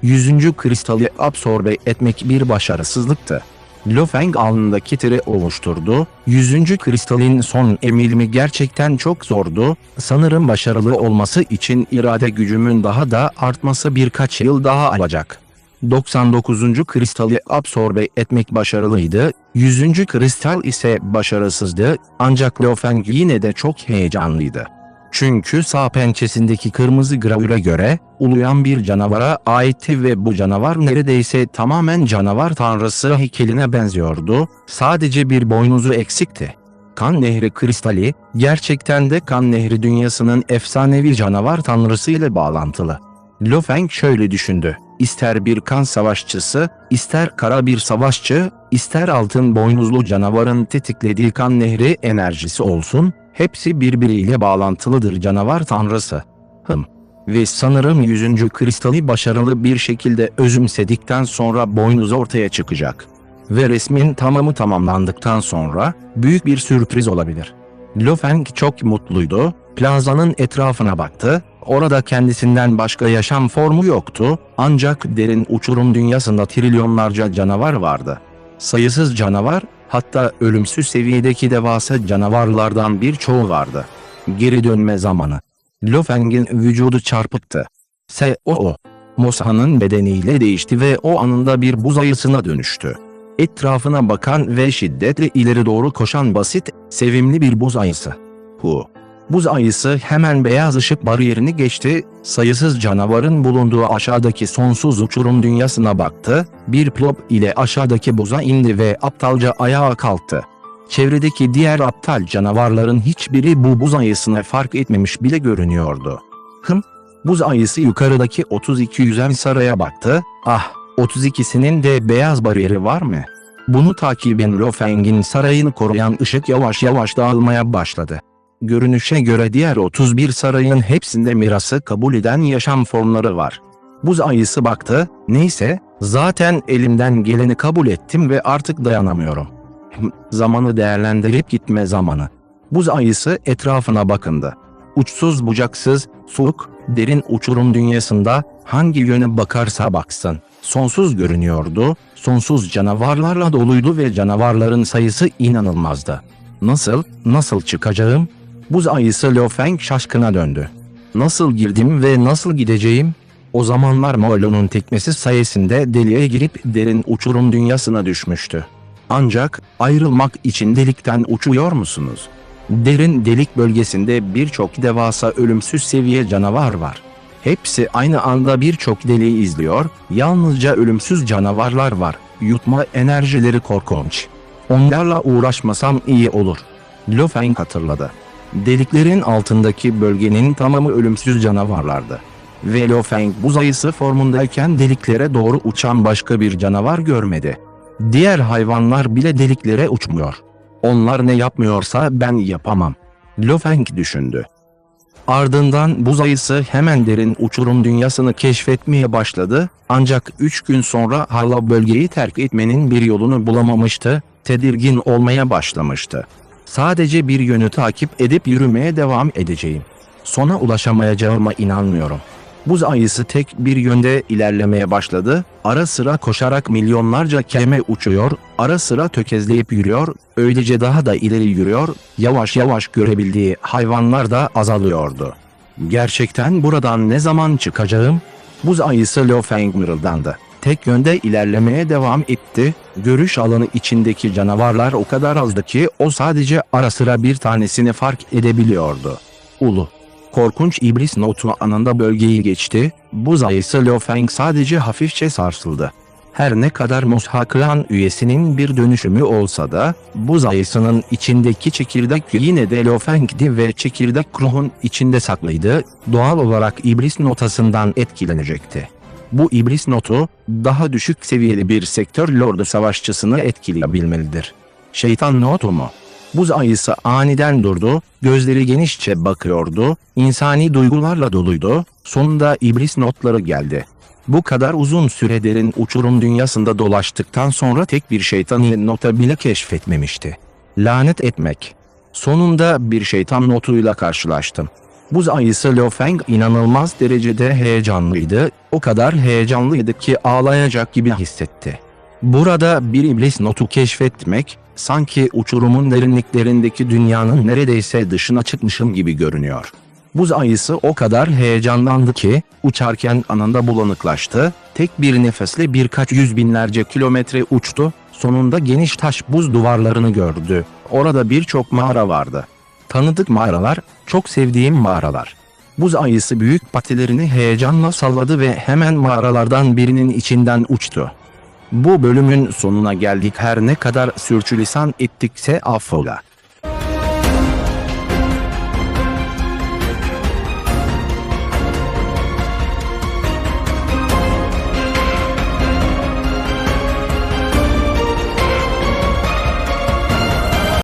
100. kristali absorbe etmek bir başarısızlıktı. Liu Feng alnındaki tiri oluşturdu, 100. kristalin son emilimi gerçekten çok zordu, sanırım başarılı olması için irade gücümün daha da artması birkaç yıl daha alacak. 99. kristali absorbe etmek başarılıydı, 100. kristal ise başarısızdı, ancak Liu Feng yine de çok heyecanlıydı. Çünkü sağ pençesindeki kırmızı gravüre göre, uluyan bir canavara aitti ve bu canavar neredeyse tamamen canavar tanrısı heykeline benziyordu, sadece bir boynuzu eksikti. Kan nehri kristali, gerçekten de kan nehri dünyasının efsanevi canavar tanrısı ile bağlantılı. Liu Feng şöyle düşündü. ister bir kan savaşçısı, ister kara bir savaşçı, ister altın boynuzlu canavarın tetiklediği kan nehri enerjisi olsun, hepsi birbiriyle bağlantılıdır canavar tanrısı. Ve sanırım 100. kristali başarılı bir şekilde özümsedikten sonra boynuz ortaya çıkacak. Ve resmin tamamı tamamlandıktan sonra büyük bir sürpriz olabilir. Lo Feng çok mutluydu, plazanın etrafına baktı, orada kendisinden başka yaşam formu yoktu, ancak derin uçurum dünyasında trilyonlarca canavar vardı. Sayısız canavar, hatta ölümsüz seviyedeki devasa canavarlardan birçoğu vardı. Geri dönme zamanı. Lo Feng'in vücudu çarpıktı. S.O.O. Mosa'nın bedeniyle değişti ve o anında bir buz ayısına dönüştü. Etrafına bakan ve şiddetle ileri doğru koşan basit, sevimli bir buz ayısı. Buz ayısı hemen beyaz ışık bariyerini geçti, sayısız canavarın bulunduğu aşağıdaki sonsuz uçurum dünyasına baktı, bir plop ile aşağıdaki buza indi ve aptalca ayağa kalktı. Çevredeki diğer aptal canavarların hiçbiri bu buz ayısını fark etmemiş bile görünüyordu. Buz ayısı yukarıdaki 32 yüzen saraya baktı, 32'sinin de beyaz bariyeri var mı? Bunu takiben Lo Feng'in sarayını koruyan ışık yavaş yavaş dağılmaya başladı. Görünüşe göre diğer 31 sarayın hepsinde mirası kabul eden yaşam formları var. Buz ayısı baktı, neyse, zaten elimden geleni kabul ettim ve artık dayanamıyorum. Zamanı değerlendirip gitme zamanı. Buz ayısı etrafına bakındı. Uçsuz bucaksız, soğuk, derin uçurum dünyasında hangi yöne bakarsa baksın, sonsuz görünüyordu, sonsuz canavarlarla doluydu ve canavarların sayısı inanılmazdı. Nasıl çıkacağım? Buz ayısı Lo Feng şaşkına döndü. Nasıl girdim ve nasıl gideceğim? O zamanlar Molo'nun tekmesi sayesinde deliğe girip derin uçurum dünyasına düşmüştü. Ancak ayrılmak için delikten uçuyor musunuz? Derin delik bölgesinde birçok devasa ölümsüz seviye canavar var. Hepsi aynı anda birçok deliği izliyor, yalnızca ölümsüz canavarlar var. Yutma enerjileri korkunç. Onlarla uğraşmasam iyi olur. Lo Feng hatırladı. Deliklerin altındaki bölgenin tamamı ölümsüz canavarlardı. Ve Lo Feng buz ayısı formundayken deliklere doğru uçan başka bir canavar görmedi. Diğer hayvanlar bile deliklere uçmuyor. Onlar ne yapmıyorsa ben yapamam. Lo Feng düşündü. Ardından buz ayısı hemen derin uçurum dünyasını keşfetmeye başladı, ancak 3 gün sonra hala bölgeyi terk etmenin bir yolunu bulamamıştı, tedirgin olmaya başlamıştı. Sadece bir yönü takip edip yürümeye devam edeceğim. Sona ulaşamayacağıma inanmıyorum. Buz ayısı tek bir yönde ilerlemeye başladı, ara sıra koşarak milyonlarca keme uçuyor, ara sıra tökezleyip yürüyor, öylece daha da ileri yürüyor, yavaş yavaş görebildiği hayvanlar da azalıyordu. Gerçekten buradan ne zaman çıkacağım? Buz ayısı Lo Feng mırıldandı. Tek yönde ilerlemeye devam etti, görüş alanı içindeki canavarlar o kadar azdı ki o sadece ara sıra bir tanesini fark edebiliyordu. Korkunç iblis notu anında bölgeyi geçti, buz ayısı Lo Feng sadece hafifçe sarsıldı. Her ne kadar Mosa klan üyesinin bir dönüşümü olsa da, buz ayısının içindeki çekirdek yine de Lo Feng'di ve çekirdek ruhun içinde saklıydı, doğal olarak iblis notasından etkilenecekti. Bu iblis notu, daha düşük seviyeli bir sektör lordu savaşçısını etkileyebilmelidir. Şeytan notu mu? Buz ayısı aniden durdu, gözleri genişçe bakıyordu, insani duygularla doluydu, sonunda iblis notları geldi. Bu kadar uzun süre derin uçurum dünyasında dolaştıktan sonra tek bir şeytani nota bile keşfetmemişti. Lanet etmek. Sonunda bir şeytan notuyla karşılaştım. Buz ayısı Lo Feng inanılmaz derecede heyecanlıydı, o kadar heyecanlıydı ki ağlayacak gibi hissetti. Burada bir iblis notu keşfetmek, sanki uçurumun derinliklerindeki dünyanın neredeyse dışına çıkmışım gibi görünüyor. Buz ayısı o kadar heyecanlandı ki, uçarken anında bulanıklaştı, tek bir nefesle birkaç yüz binlerce kilometre uçtu, sonunda geniş taş buz duvarlarını gördü. Orada birçok mağara vardı. Tanıdık mağaralar, çok sevdiğim mağaralar. Buz ayısı büyük patilerini heyecanla salladı ve hemen mağaralardan birinin içinden uçtu. Bu bölümün sonuna geldik. Her ne kadar sürçülisan ettikse affola.